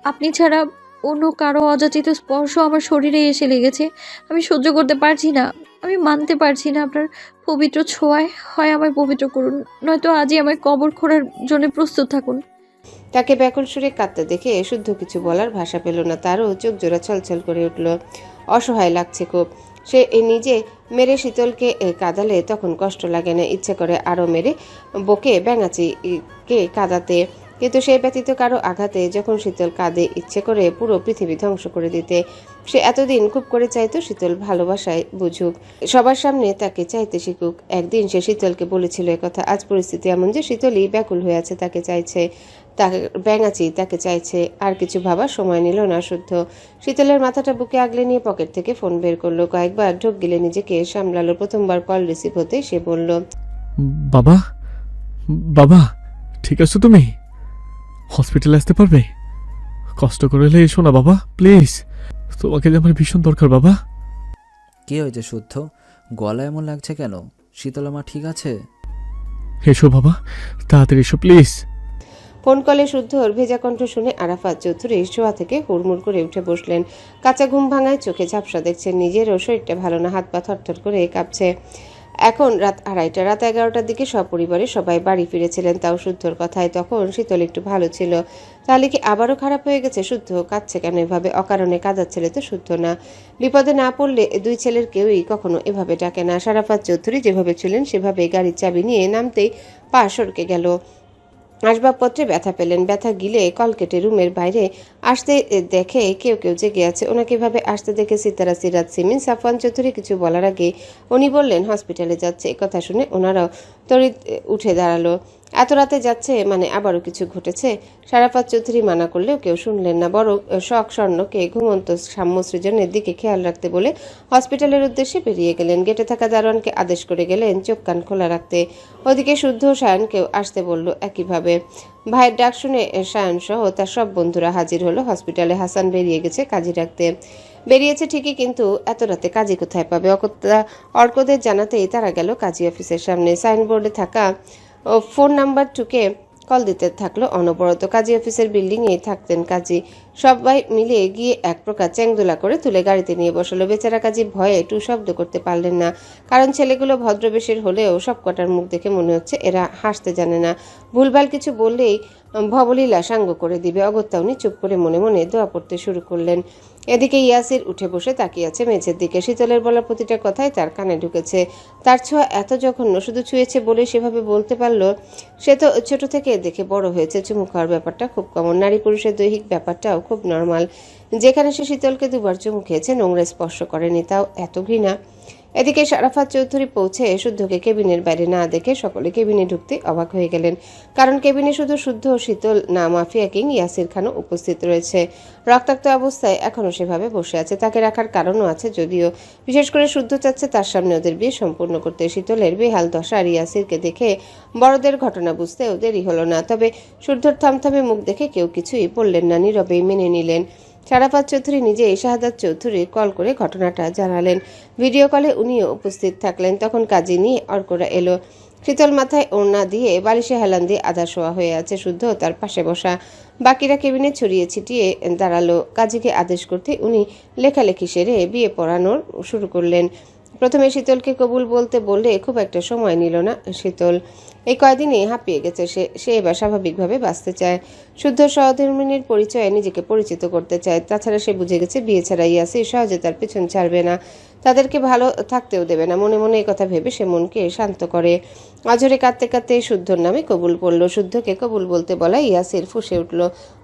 আপনি ছাড়া অন্য কারো অযাচিত স্পর্শ আমার শরীরে এসে লেগেছে, আমি সহ্য করতে পারছি না, আমি মানতে পারছি না আপনার পবিত্র ছোঁয়ায়। হয় আমায় পবিত্র করুন, নয়তো আজই আমায় কবর খোঁড়ার জন্য প্রস্তুত থাকুন। তাকে ব্যাকুল সুরে কাঁদতে দেখে শুদ্ধ কিছু বলার ভাষা পেল না। তারও চোখ জোড়া ছলছল করে উঠল, অসহায় লাগছে খুব। সে নিজে মেরে শীতলকে কাঁদালে তখন কষ্ট লাগে না, ইচ্ছে করে আরও মেরে বকে ব্যাঙাচিকে কাঁদাতে। কিন্তু সে ব্যতীত কারো আঘাতে যখন শীতল কাঁদে, ইচ্ছে করে পুরো পৃথিবী ধ্বংস করে দিতে। সে এতদিন খুব করে চাইতো শীতল ভালোবাসায় বুঝুক, সবার সামনে তাকে চাইতে শিখুক। একদিন সে শীতলকে বলেছিল একথা। আজ পরিস্থিতি এমন যে শীতলই ব্যাকুল হয়ে আছে, তাকে চাইছে, তাকে ব্যাঙাচি তাকে চাইছে। আর কিছু ভাবার সময় নিল না শুদ্ধ। শীতলের মাথাটা বুকে আগলে নিয়ে পকেট থেকে ফোন বের করলো, কয়েকবার ঢোক গিলে নিজেকে সামলালো। প্রথমবার কল রিসিভ হতে সে বলল, বাবা, বাবা ঠিক আছো তুমি? হসপিটালে আসতে পারবে? কষ্ট করে এলে এসো না বাবা, প্লিজ, তোমাকে যে আমার ভীষণ দরকার বাবা। কি হয়েছে শুদ্ধ, গলা এমন লাগছে কেন? শীতলা মা ঠিক আছে? এসো বাবা, তাড়াতাড়ি এসো প্লিজ। ফোন কলে শুদ্ধর ভেজা কণ্ঠ শুনে আরাফাত চৌধুরী শোয়া থেকে হুড়মুড় করে উঠে বসলেন। কাঁচা ঘুম ভাঙায় চোখে ঝাপসা দেখছেন। নিজেরও শরীরটা ভালো না, হাত পা থরথর করে কাঁপছে। এখন রাত 2:30। রাত 11টার দিকে সপরিবারে সবাই বাড়ি ফিরেছিলেন, তাও শুদ্ধর কথায়। তখন শীতল একটু ভালো ছিল। তাহলে কি আবারও খারাপ হয়ে গেছে? শুদ্ধ কাঁদছে কেন এভাবে? অকারণে কাঁদার ছেলে তো শুদ্ধ না। বিপদে না পড়লে দুই ছেলের কেউই কখনো এভাবে ডাকে না। সারাফাত চৌধুরী যেভাবে ছিলেন সেভাবে গাড়ির চাবি নিয়ে নামতেই পা সরকে গেল। আসবাবপত্রে ব্যথা পেলেন। ব্যথা গিলে কল কেটে রুমের বাইরে আসতে দেখে কেউ কেউ জেগে আছে। ওনাকে এভাবে আসতে দেখে সিতারা, সিরাজ, সিমিন, সাফওয়ান চৌধুরী কিছু বলার আগে উনি বললেন হসপিটালে যাচ্ছে। এই কথা শুনে ওনারাও তড়িৎ উঠে দাঁড়ালো। এত রাতে যাচ্ছে মানে আবারও কিছু ঘটেছে। সারাফাত চৌধুরী মানা করলেও কেউ শুনলেন না, বরং শখ স্বর্ণকে ঘুমন্ত সাম্য সৃজনের দিকে খেয়াল রাখতে বলে হসপিটালের উদ্দেশ্যে বেরিয়ে গেলেন। গেটে থাকা দারোয়ানকে আদেশ করে গেলেন চোখ কান খোলা রাখতে। ওদিকে শুদ্ধ সায়নকেও আসতে বলল একইভাবে। ভাইয়ের ডাক শুনে সায়ন সহ তার সব বন্ধুরা হাজির হলো হসপিটালে। হাসান বেরিয়ে গেছে কাজী রাখতে। বেরিয়েছে ঠিকই, কিন্তু এত রাতে কাজী কোথায় পাবে? অর্কদের জানাতেই তারা গেল কাজী অফিসের সামনে। সাইনবোর্ডে থাকা ফোন নাম্বার 2কে কল দিতে থাকলো অনবরত। কাজী অফিসের বিল্ডিংয়েই থাকতেন কাজী। সবাই মিলে গিয়ে এক প্রকার চ্যাংদোলা করে তুলে গাড়িতে নিয়ে বসালো। বেচারা কাজী ভয়ে টু শব্দ করতে পারলেন না, কারণ ছেলেগুলো ভদ্রবেশের হলেও সব কটার মুখ দেখে মনে হচ্ছে এরা হাসতে জানে না। ভুলভাল কিছু বললেই ভবলীলা সাঙ্গ করে দিবে। অগত্যা উনি চুপ করে মনে মনে দোয়া পড়তে শুরু করলেন। এদিকে ইয়াসির উঠে বসে তাকিয়ে আছে মেঝের দিকে। শীতলের বলা প্রতিটা কথাই তার কানে ঢুকেছে। তার ছোঁয়া এত জঘন্য, শুধু ছুঁয়েছে বলে সেভাবে বলতে পারলো। সে তো ছোট থেকে দেখে বড় হয়েছে, চুমু খাওয়ার ব্যাপারটা খুব কমন। নারী পুরুষের দৈহিক ব্যাপারটাও খুব নর্মাল। যেখানে সে শীতলকে 2বার চুমু খেয়েছে, নোংরা স্পর্শ করেনি, তাও এত ঘৃণা। এদিকে সারাফাত চৌধুরী পৌঁছে শুদ্ধকে কেবিনের বাইরে না দেখে সকলে কেবিনে ঢুকতে অবাক হয়ে গেলেন, কারণ কেবিনে শুধু শুদ্ধ ও শীতল না, মাফিয়া কিং ইয়াসির খানও উপস্থিত রয়েছে। রক্তাক্ত অবস্থায় এখনও সেভাবে বসে আছে। তাকে রাখার কারণও আছে যদিও। বিশেষ করে শুদ্ধ চাচ্ছে তার সামনে ওদের বিয়ে সম্পূর্ণ করতে। শীতলের বেহাল দশা আর ইয়াসিরকে দেখে বড়দের ঘটনা বুঝতেও দেরি হলো না। তবে শুদ্ধর থমথমে মুখ দেখে কেউ কিছুই বললেন না, নীরবেই মেনে নিলেন। সারাফাত চৌধুরী নিজেই শাহাদাত চৌধুরী কল করে ঘটনাটা জানালেন। ভিডিও কলে উনিও উপস্থিত থাকলেন। তখন কাজী নিয়ে অর্করা এলো। শীতল মাথায় ওড়না দিয়ে বালিশে হেলান দিয়ে আধা শোয়া হয়ে আছে, শুদ্ধ তার পাশে বসা। বাকিরা কেবিনে ছড়িয়ে ছিটিয়ে দাঁড়ালো। কাজীকে আদেশ করতে উনি লেখালেখি সেরে বিয়ে পড়ানোর শুরু করলেন। প্রথমে শীতলকে কবুল বলতে বললে খুব একটা সময় নিল না শীতল। এই কয়দিনে হাঁপিয়ে গেছে সে এবার স্বাভাবিকভাবে বাঁচতে চায়। শুদ্ধ সহধর্মিনীর পরিচয়ে নিজেকে পরিচিত করতে চায়। তাছাড়া সে বুঝে গেছে বিয়ে ছাড়া ইয়াসির সহজে তার পেছন ছাড়বে না, তাদেরকে ভালো থাকতেও দেবে না। মনে মনে এই কথা ভেবে সে মনকে শান্ত করে। অঝরে কাঁদতে কাঁদতে শুদ্ধর নামে কবুল পড়ল। শুদ্ধকে কবুল বলতে বলা ইয়াসির ফুঁসে উঠল।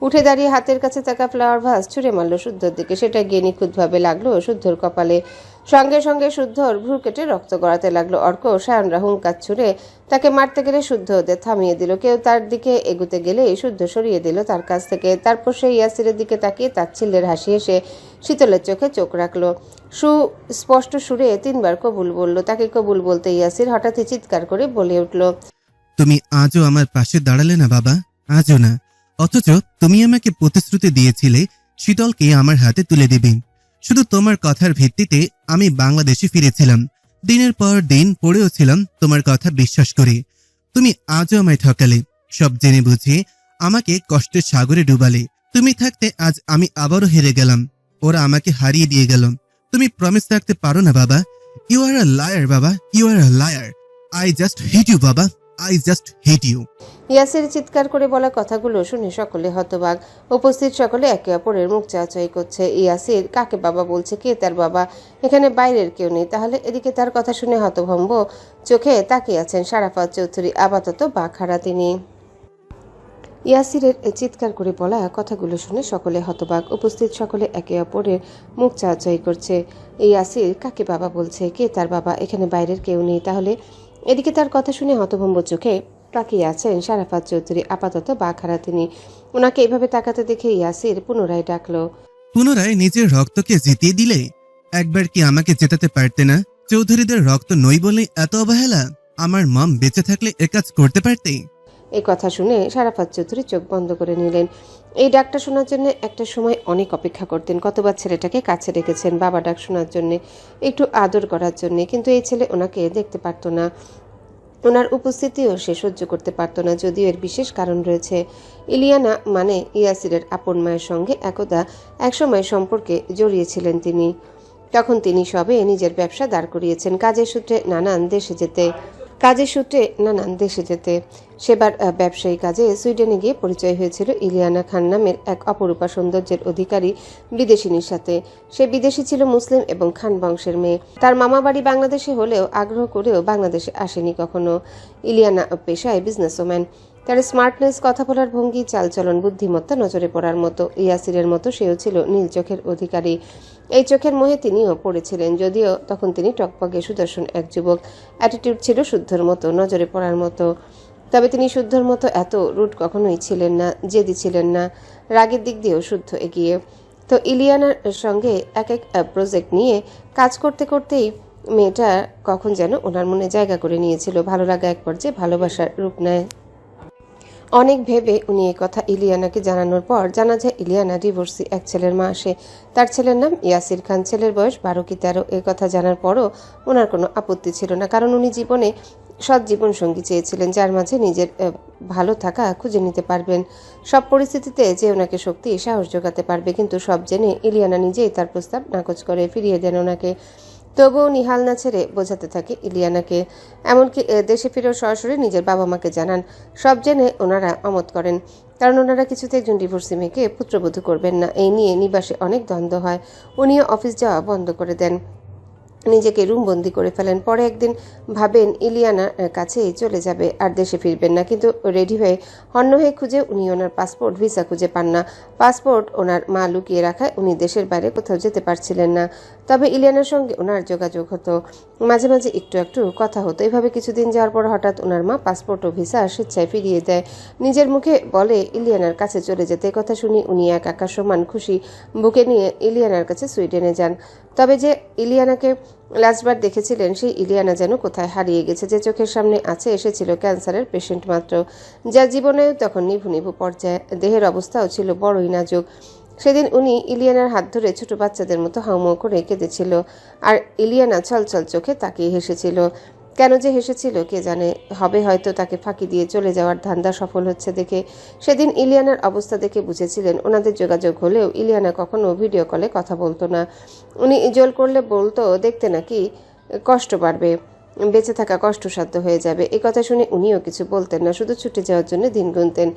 উঠে দাঁড়িয়ে হাতের কাছে থাকা ফ্লাওয়ার ভাস ছুঁড়ে মারল শুদ্ধর দিকে। সেটা গিয়ে নিখুঁতভাবে লাগলো শুদ্ধর কপালে। সঙ্গে সঙ্গে শুদ্ধর ভ্রু কেটে রক্ত গড়াতে লাগলো। অর্ক সায়নরা হুঙ্কার ছুড়ে তাকে মারতে গেলে শুদ্ধ ওদের থামিয়ে দিল। কেউ তার দিকে এগুতে গেলেই শুদ্ধ সরিয়ে দিল তার কাছ থেকে। তারপর সে ইয়াসিরের দিকে তাকিয়ে তাচ্ছিল্যের হাসি হেসে শীতলের চোখে চোখ রাখলো। সুস্পষ্ট সুরে 3 বার কবুল বলল। তাকে কবুল বলতে ইয়াসির হঠাৎই চিৎকার করে বলে উঠল, তুমি আজও আমার পাশে দাঁড়ালে না বাবা, আজও না। অথচ তুমি আমাকে প্রতিশ্রুতি দিয়েছিলে শীতলকে আমার হাতে তুলে দিবে। শুধু তোমার কথার ভিত্তিতে আমি বাংলাদেশে ফিরেছিলাম। দিনের পর দিন পড়েও ছিলাম তোমার কথা বিশ্বাস করে। তুমি আজও আমায় ঠকালে, সব জেনে বুঝে আমাকে কষ্টের সাগরে ডুবালে। তুমি থাকতে আজ আমি আবারও হেরে গেলাম, ওরা আমাকে হারিয়ে দিয়ে গেল। তুমি প্রমিস রাখতে পারো না বাবা। ইউ আর আ লায়ার বাবা, you are a liar. I just hate you বাবা, I just hate you. Yasir চিৎকার করে বলা কথাগুলো শুনে সকলে হতবাক। উপস্থিত সকলে একে অপরের মুখ চাওয়াচাই করছে। ইয়াসির কাকে বাবা বলছে? কে তার বাবা? এখানে বাইরের কেউ নেই, তাহলে এদিকে তার কথা শুনে হতভম্ব চোখে তাকিয়ে আছেন শারাফাত চৌধুরী। আপাতত বাকহারা তিনি। ইয়াসিরের চিৎকার করে বলা কথাগুলো শুনে সকলে হতবাক। উপস্থিত সকলে একে অপরের মুখ চাওয়াচাই করছে। ইয়াসির কাকে বাবা বলছে? কে তার বাবা? এখানে বাইরের কেউ নেই, তাহলে এদিকে তার কথা শুনে হতভম্ব চোখে তাকিয়ে আছেন শারাফাত চৌধুরী। আপাতত বাকহারা তিনি। ওনাকে এভাবে তাকাতে দেখে ইয়াসির পুনরায় ডাকলো, পুনরায় নিজের রক্তকে জিতিয়ে দিলে? একবার কি আমাকে জেতাতে পারতে না? চৌধুরীদের রক্ত নই বলে এত অবহেলা? আমার মম বেঁচে থাকলে এ কাজ করতে পারতে। এই কথা শুনে শারাফাত চৌধুরী চোখ বন্ধ করে নিলেন। এই ডাকটা শোনার জন্য একটা সময় অনেক অপেক্ষা করতেন। কতবার ছেলেটাকে কাছে রেখেছেন বাবা ডাক শোনার জন্য, একটু আদর করার জন্য, কিন্তু এই ছেলে ওনাকে দেখতে পারতো না। ওনার উপস্থিতিও সে সহ্য করতে পারত না, যদিও এর বিশেষ কারণ রয়েছে। ইলিয়ানা মানে ইয়াসিরের আপন মায়ের সঙ্গে একদা একসময় সম্পর্কে জড়িয়েছিলেন তিনি। তখন তিনি সবে নিজের ব্যবসা দাঁড় করিয়েছেন। কাজের সূত্রে নানান দেশে যেতে সেবার ব্যবসায়ী কাজে সুইডেনে গিয়ে পরিচয় হয়েছিল ইলিয়ানা খান নামের এক অপরূপা সৌন্দর্যের অধিকারী বিদেশিনীর সাথে। সে বিদেশি ছিল, মুসলিম এবং খান বংশের মেয়ে। তার মামা বাড়ি বাংলাদেশে হলেও আগ্রহ করেও বাংলাদেশে আসেনি কখনো। ইলিয়ানা পেশায় বিজনেসম্যান। তার স্মার্টনেস, কথা বলার ভঙ্গি, চালচলন, বুদ্ধিমত্তা নজরে পড়ার মতো। ইয়াসিরের মতো সেও ছিল নীল চোখের অধিকারী। এই চোখের মোহে তিনিও পড়েছিলেন, যদিও তখন তিনি টকপকে সুদর্শন এক যুবক। অ্যাটিটিউড ছিল শুদ্ধর মতো, নজরে পড়ার মতো। তবে তিনি শুদ্ধর মতো এত রুট কখনোই ছিলেন না, জেদি ছিলেন না। রাগের দিক দিয়েও শুদ্ধ এগিয়ে। তো ইলিয়ানার সঙ্গে এক প্রজেক্ট নিয়ে কাজ করতে করতেই মেয়েটা কখন যেন ওনার মনে জায়গা করে নিয়েছিল। ভালো লাগা এক পর্যায়ে ভালোবাসার রূপ নেয়। অনেক ভেবে উনি এই কথা ইলিয়ানাকে জানানোর পর জানা যায় ইলিয়ানা ডিভোর্সি এক ছেলের মা আসে। তার ছেলের নাম ইয়াসির খান। ছেলের বয়স 12 কি 13। এই কথা জানার পরও ওনার কোনো আপত্তি ছিল না, কারণ উনি জীবনে সৎ জীবন সঙ্গী চেয়েছিলেন, যার মাঝে নিজের ভালো থাকা খুঁজে নিতে পারবেন। সব পরিস্থিতিতে যে ওনাকে শক্তি সাহস জোগাতে পারবে। কিন্তু সব জেনে ইলিয়ানা নিজেই তার প্রস্তাব নাকচ করে ফিরিয়ে দেন ওনাকে। তবুও নিহাল না ছেড়ে বোঝাতে থাকে ইলিয়ানাকে। এমনকি দেশে ফিরেও সরাসরি নিজের বাবা মাকে জানান। সব জেনে ওনারা অমত করেন, কারণ ওনারা কিছুতে একজন ডিভোর্সি মেয়েকে পুত্রবধূ করবেন না। এই নিয়ে নিবাসে অনেক দ্বন্দ্ব হয়। উনিও অফিস যাওয়া বন্ধ করে দেন, নিজেকে রুমবন্দি করে ফেলেন। পরে একদিন ভাবেন ইলিয়ানার কাছেই চলে যাবে, আর দেশে ফিরবেন না। কিন্তু রেডি হয়ে হন্য হয়ে খুঁজে উনি ওনার পাসপোর্ট ভিসা খুঁজে পান না। পাসপোর্ট ওনার মা লুকিয়ে রাখায় উনি দেশের বাইরে কোথাও যেতে পারছিলেন না। তবে ইলিয়ানার সঙ্গে ওনার যোগাযোগ হতো, মাঝে মাঝে একটু একটু কথা হতো। এভাবে কিছুদিন যাওয়ার পর হঠাৎ ওনার মা পাসপোর্ট ও ভিসা স্বেচ্ছায় ফিরিয়ে দেয়। নিজের মুখে বলে ইলিয়ানার কাছে চলে যেতে। কথা শুনি উনি এক আকাশ সমান খুশি বুকে নিয়ে ইলিয়ানার কাছে সুইডেনে যান। তবে যে ইলিয়ানাকে লাস্টবার দেখেছিলেন সেই ইলিয়ানা যেন কোথায় হারিয়ে গেছে। যে চোখের সামনে আছে এসেছিল ক্যান্সারের পেশেন্ট মাত্র, যা জীবনে তখন নিভু নিভু পর্যায়ে। দেহের অবস্থাও ছিল বড়ই নাজুক। সেদিন উনি ইলিয়ানার হাত ধরে ছোট বাচ্চাদের মতো হাউমাউ করে কেঁদেছিল, আর ইলিয়ানা ছলছল চোখে তাকিয়ে হেসেছিল। কেন যে হেসেছিল কে জানে, হবে হয়তো তাকে ফাঁকি দিয়ে চলে যাওয়ার ধান্দা সফল হচ্ছে দেখে। সেদিন ইলিয়ানার অবস্থা দেখে বুঝেছিলেন ওনাদের যোগাযোগ হলেও ইলিয়ানা কখনো ভিডিও কলে কথা বলতো না। উনি জোর করলে বলতো দেখতে নাকি কষ্ট বাড়বে, বেঁচে থাকা কষ্টসাধ্য হয়ে যাবে। এই কথা শুনে উনিও কিছু বলতেন না, শুধু ছুটে যাওয়ার জন্য দিন গুনতেন।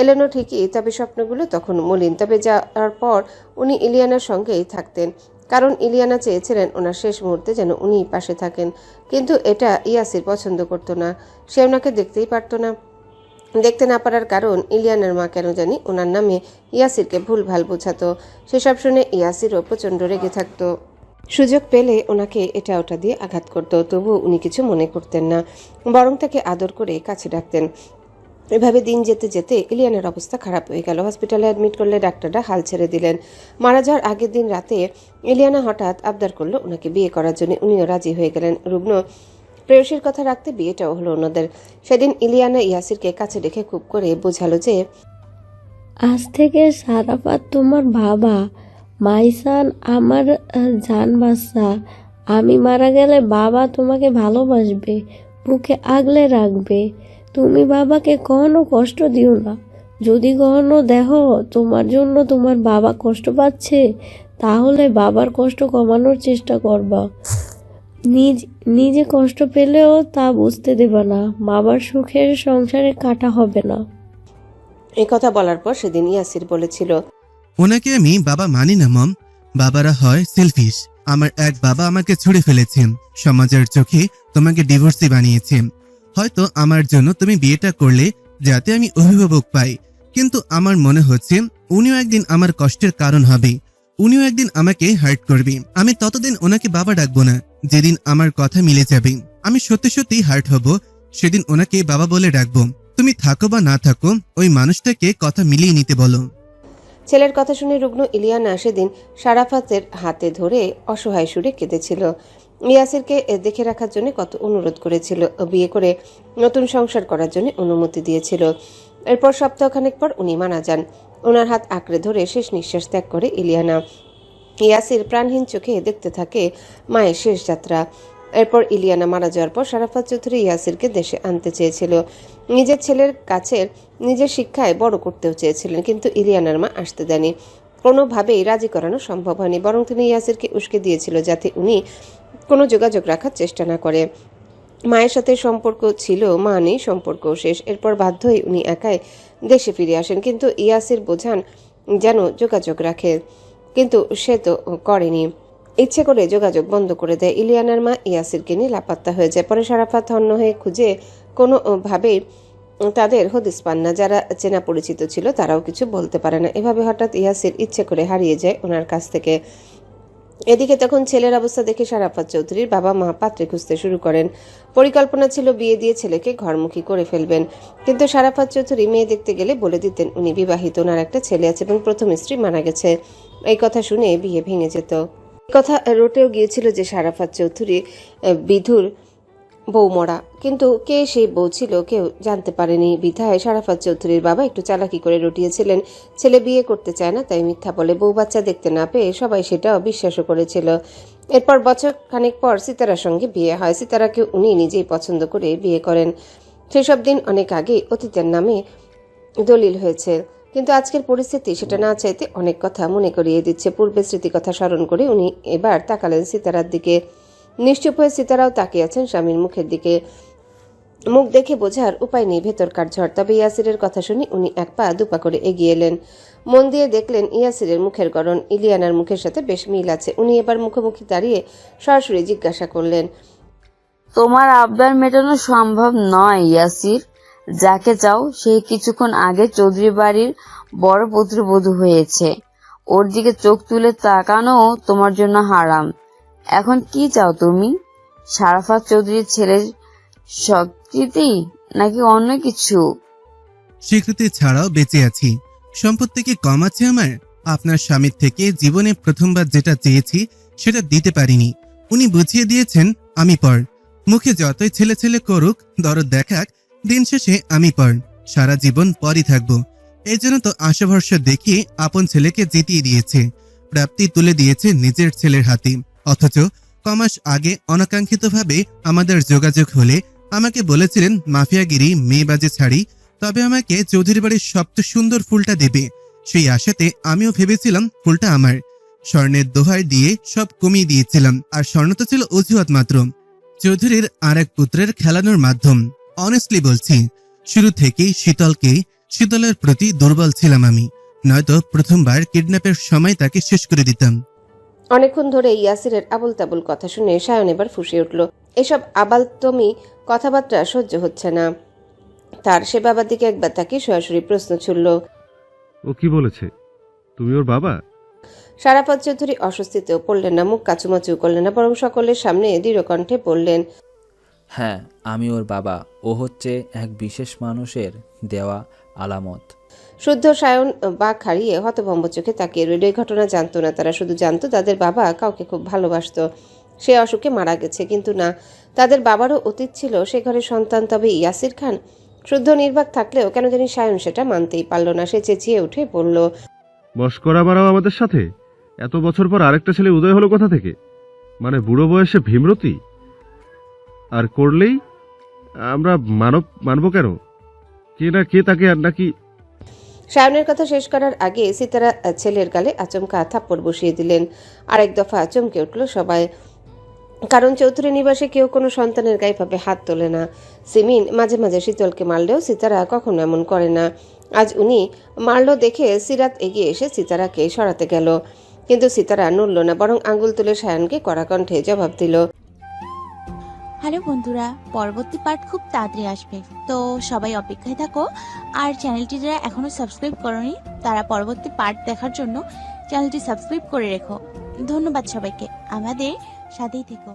এলেনও ঠিকই, তবে স্বপ্নগুলো তখন মলিন। তবে যাওয়ার পর উনি ইলিয়ানার সঙ্গেই থাকতেন, কারণ ইলিয়ানা চেয়েছিলেন ওনার শেষ মুহূর্তে যেন উনিই পাশে থাকেন। কিন্তু এটা ইয়াসির পছন্দ করতো না, সে ওনাকে দেখতেই পারতো না। দেখতে না পারার কারণ ইলিয়ানার মা কেন জানি ওনার নামে ইয়াসিরকে ভুলভাল বোঝাতো। সেসব শুনে ইয়াসিরও প্রচণ্ড রেগে থাকতো। সুযোগ পেলে ওনাকে এটা ওটা দিয়ে আঘাত করতো, তবুও উনি কিছু মনে করতেন না, বরং তাকে আদর করে কাছে ডাকতেন। এভাবে দিন যেতে যেতে ইলিয়ানার অবস্থা খারাপ হয়ে গেল। হসপিটালে অ্যাডমিট করলে ডাক্তাররা হাল ছেড়ে দিলেন। মারা যাওয়ার আগের দিন রাতে ইলিয়ানা হঠাৎ আবদার করলো ওনাকে বিয়ে করার জন্য। উনিও রাজি হয়ে গেলেন। রুগ্ন প্রেয়সীর কথা রাখতে বিয়েটাও হলো ওনাদের। সেদিন ইলিয়ানা ইয়াসিরকে কাছে রেখে খুব করে বোঝালো যে আজ থেকে সারাফাত তোমার বাবা, মাইসান আমার জান বাচ্চা। আমি মারা গেলে বাবা তোমাকে ভালোবাসবে, বুকে আগলে রাখবে। তুমি বাবাকে কখনো কষ্ট দিও না। যদি কখনো দেখো তোমার জন্য তোমার বাবা কষ্ট পাচ্ছে, তাহলে বাবার কষ্ট কমানোর চেষ্টা করবা। নিজে কষ্ট পেলেও তা বুঝতে দেবে না। বাবার সুখের সংসারে কাটা হবে না। এই কথা বলার পর সেদিন ইয়াসির বলেছিল, ওনাকে আমি বাবা মানি না মম। বাবারা হয় সেলফিশ। আমার এক বাবা আমাকে ছুড়ে ফেলেছেন, সমাজের চোখে তোমাকে ডিভোর্সি বানিয়েছেন। হয়তো আমার জন্য তুমি বিয়েটা করলে যাতে আমি অভিভাবক পাই, কিন্তু আমার মনে হচ্ছে উনিও একদিন আমার কষ্টের কারণ হবে, উনিও একদিন আমাকে হার্ট করবে। আমি ততদিন ওনাকে বাবা ডাকবো না, যেদিন আমার কথা মিলে যাবে। আমি সত্যি সত্যি হার্ট হব, সেদিন ওনাকে বাবা বলে ডাকবো। তুমি থাকো বা না থাকো, ওই মানুষটাকে কথা মিলিয়ে নিতে বলো। ছেলের কথা শুনে রুগ্ন ইলিয়ানা সেদিন সারাফাতের হাতে ধরে অসহায় সুরে কেঁদেছিল। ইয়াসিরকে দেখে রাখার জন্য কত অনুরোধ করেছিল, বিয়ে করে নতুন সংসার করার জন্য অনুমতি দিয়েছিল। এরপর সপ্তাহখানেক পর উনি মারা যান। ওনার হাত আঁকড়ে ধরে শেষ নিঃশ্বাস ত্যাগ করে ইলিয়ানা। ইয়াসির প্রাণহীন চোখে দেখতে থাকে মায়ের শেষ যাত্রা। এরপর ইলিয়ানা মারা যাওয়ার পর সারাফাত চৌধুরী ইয়াসিরকে দেশে আনতে চেয়েছিল। নিজের ছেলের কাছে নিজের শিক্ষায় বড় করতেও চেয়েছিলেন, কিন্তু ইলিয়ানার মা আসতে দেয়নি। কোনোভাবেই রাজি করানো সম্ভব হয়নি, বরং তিনি ইয়াসিরকে উস্কে দিয়েছিল যাতে উনি কোনো যোগাযোগ রাখার চেষ্টা না করে। মায়ের সাথে সম্পর্ক ছিল, মা নেই, সম্পর্ক শেষ। এরপর বাধ্য হয়ে উনি একাই দেশে ফিরে আসেন, কিন্তু ইয়াসির বোঝান যেন যোগাযোগ রাখে, কিন্তু সে তো করেনি। ইচ্ছে করে যোগাযোগ বন্ধ করে দেয়। ইলিয়ানার মা ইয়াসিরকে নিয়ে লাপাত্তা হয়ে যায়। পরে সারাফাত হন্য হয়ে খুঁজে কোনোভাবেই তাদের হদিস পান না। যারা চেনা পরিচিত ছিল তারাও কিছু বলতে পারে না। এভাবে হঠাৎ ইয়াসির ইচ্ছে করে হারিয়ে যায় ওনার কাছ থেকে। এদিকে তখন ছেলের অবস্থা দেখে সারাফাত চৌধুরীর বাবা মা পাত্রে খুঁজতে শুরু করেন। পরিকল্পনা ছিল বিয়ে দিয়ে ছেলেকে ঘরমুখী করে ফেলবেন, কিন্তু সারাফাত চৌধুরী মেয়ে দেখতে গেলে বলে দিতেন উনি বিবাহিত, ওনার একটা ছেলে আছে এবং প্রথম স্ত্রী মারা গেছে। এই কথা শুনে বিয়ে ভেঙে যেত। কথা রটেও গিয়েছিল যে সারাফাত চৌধুরী বিধুর বউ মরা, কিন্তু কে সেই বউ ছিল কেউ জানতে পারেনি। বিধায় সারাফাত চৌধুরীর বাবা একটু চালাকি করে রটিয়েছিলেন ছেলে বিয়ে করতে চায় না, তাই মিথ্যা বলে। বউ বাচ্চা দেখতে না পেয়ে সবাই সেটাও বিশ্বাসও করেছিল। এরপর বছর খানেক পর সিতারার সঙ্গে বিয়ে হয়। সিতারাকে উনি নিজেই পছন্দ করে বিয়ে করেন। সেসব দিন অনেক আগে অতীতের নামে দলিল হয়েছে, কিন্তু আজকের পরিস্থিতি সেটা না চাইতে অনেক কথা মনে করিয়ে দিচ্ছে। পূর্বের স্মৃতি কথা স্মরণ করে উনি এবার তাকালেন সিতারার দিকে। নিশ্চুপ হয়ে সিতারাও তাকিয়ে আছেন স্বামীর মুখের দিকে। মুখ দেখে বোঝার উপায় নেই ভেতরকার ঝড়। তবে ইয়াসিরের কথা শুনে উনি এক পা দুপা করে এগিয়ে এলেন। মন দিয়ে দেখলেন ইয়াসিরের মুখের গড়ন ইলিয়ানার মুখের সাথে বেশ মিল আছে। উনি এবার মুখোমুখি দাঁড়িয়ে সরাসরি জিজ্ঞাসা করলেন, তোমার আবদার মেটানো সম্ভব নয় ইয়াসির। যাকে চাও সে কিছুক্ষণ আগে চৌধুরী বাড়ির বড় পুত্রবধূ হয়েছে। ওর দিকে চোখ তুলে তাকানো তোমার জন্য হারাম। এখন কি চাও তুমি? সারাফাত চৌধুরীর ছেলের স্বীকৃতি নাকি অন্য কিছু? স্বীকৃতি ছাড়াও বেঁচে আছি। সম্পত্তি কি কম আছে আমার? আপনার স্বামীর থেকে জীবনে প্রথমবার যেটা চেয়েছি সেটা দিতে পারিনি। উনি বুঝিয়ে দিয়েছেন আমি পর। মুখে যতই ছেলে ছেলে করুক, দরদ দেখাক, দিন শেষে আমি পর। সারা জীবন পরই থাকবো। এই জন্য তো আশা ভরসা দেখিয়ে আপন ছেলেকে জিতিয়ে দিয়েছে, প্রাপ্তি তুলে দিয়েছে নিজের ছেলের হাতে। অথচ কমাস আগে অনাকাঙ্ক্ষিতভাবে আমাদের যোগাযোগ হলে আমাকে বলেছিলেন মাফিয়াগিরি মেয়েবাজে ছাড়ি, তবে আমাকে চৌধুরী বাড়ির সবচেয়ে সুন্দর ফুলটা দেবে। সেই আশাতে আমিও ভেবেছিলাম ফুলটা আমার। স্বর্ণের দোহাই দিয়ে সব কমিয়ে দিয়েছিলাম, আর স্বর্ণ তো ছিল অজুহাত মাত্র। চৌধুরীর আরেক পুত্রের খেলানোর মাধ্যম। অনেস্টলি বলছি, শুরু থেকেই শীতলের প্রতি দুর্বল ছিলাম আমি, নয়তো প্রথমবার কিডন্যাপের সময় তাকে শেষ করে দিতাম। অনেকক্ষণ ধরে ইয়াসিরের আবল তাবল কথা শুনে সায়ন এবার ফুঁসে উঠল। এসব আবালতমি কথাবার্তা সহ্য হচ্ছে না তার। সে বাবার দিকে একবার তাকে সরাসরি প্রশ্ন ছুড়ল, ও কি বলেছে? তুমি ওর বাবা? সারাফত চৌধুরী অস্বস্তিতেও পড়লেন না, মুখ কাচুমাচু করলেন না, বরং সকলের সামনে দৃঢ় কণ্ঠে বললেন, হ্যাঁ, আমি ওর বাবা। ও হচ্ছে এক বিশেষ মানুষের দেওয়া আলামত। শুদ্ধ সায়ন বাঘ হারিয়ে হতভম্ব চোখে তাকিয়ে রইল। এই ঘটনা জানতো না তারা, শুধু জানতো তাদের বাবা কাউকে খুব ভালোবাসতো, সে অসুখে মারা গেছে। কিন্তু না, তাদের বাবারও অতীত ছিল, সে ঘরের সন্তান তবে ইয়াসির খান। শুদ্ধ নির্বাক থাকলেও কেন জানি সায়ন সেটা মানতেই পারল না। সে চেঁচিয়ে উঠে বলল, মস্করা মারাও আমাদের সাথে? এত বছর পর আরেকটা ছেলে উদয় হলো কোথা থেকে? মানে বুড়ো বয়সে ভীমরতি? আর করলেই আমরা মানব কেন? কে না কে তাকে আর নাকি? সায়নের কথা শেষ করার আগে সিতারা ছেলের গালে আচমকা থাপ্পড় বসিয়ে দিলেন। আরেক দফা চমকে উঠল সবাই, কারণ চৌধুরী নিবাসে কেউ কোনো সন্তানের গায়ে ভাবে হাত তোলে না। সিমিন মাঝে মাঝে শীতলকে মারলেও সিতারা কখনো এমন করে না। আজ উনি মারল দেখে সিরাত এগিয়ে এসে সিতারাকে সরাতে গেল, কিন্তু সিতারা নড়ল না, বরং আঙ্গুল তুলে সায়নকে কড়া কণ্ঠে জবাব দিল, হ্যালো বন্ধুরা, পরবর্তী পার্ট খুব তাড়াতাড়ি আসবে, তো সবাই অপেক্ষায় থাকো। আর চ্যানেলটি যারা এখনো সাবস্ক্রাইব করোনি তারা পরবর্তী পার্ট দেখার জন্য চ্যানেলটি সাবস্ক্রাইব করে রেখো। ধন্যবাদ সবাইকে, আমাদের সাথেই থেকো।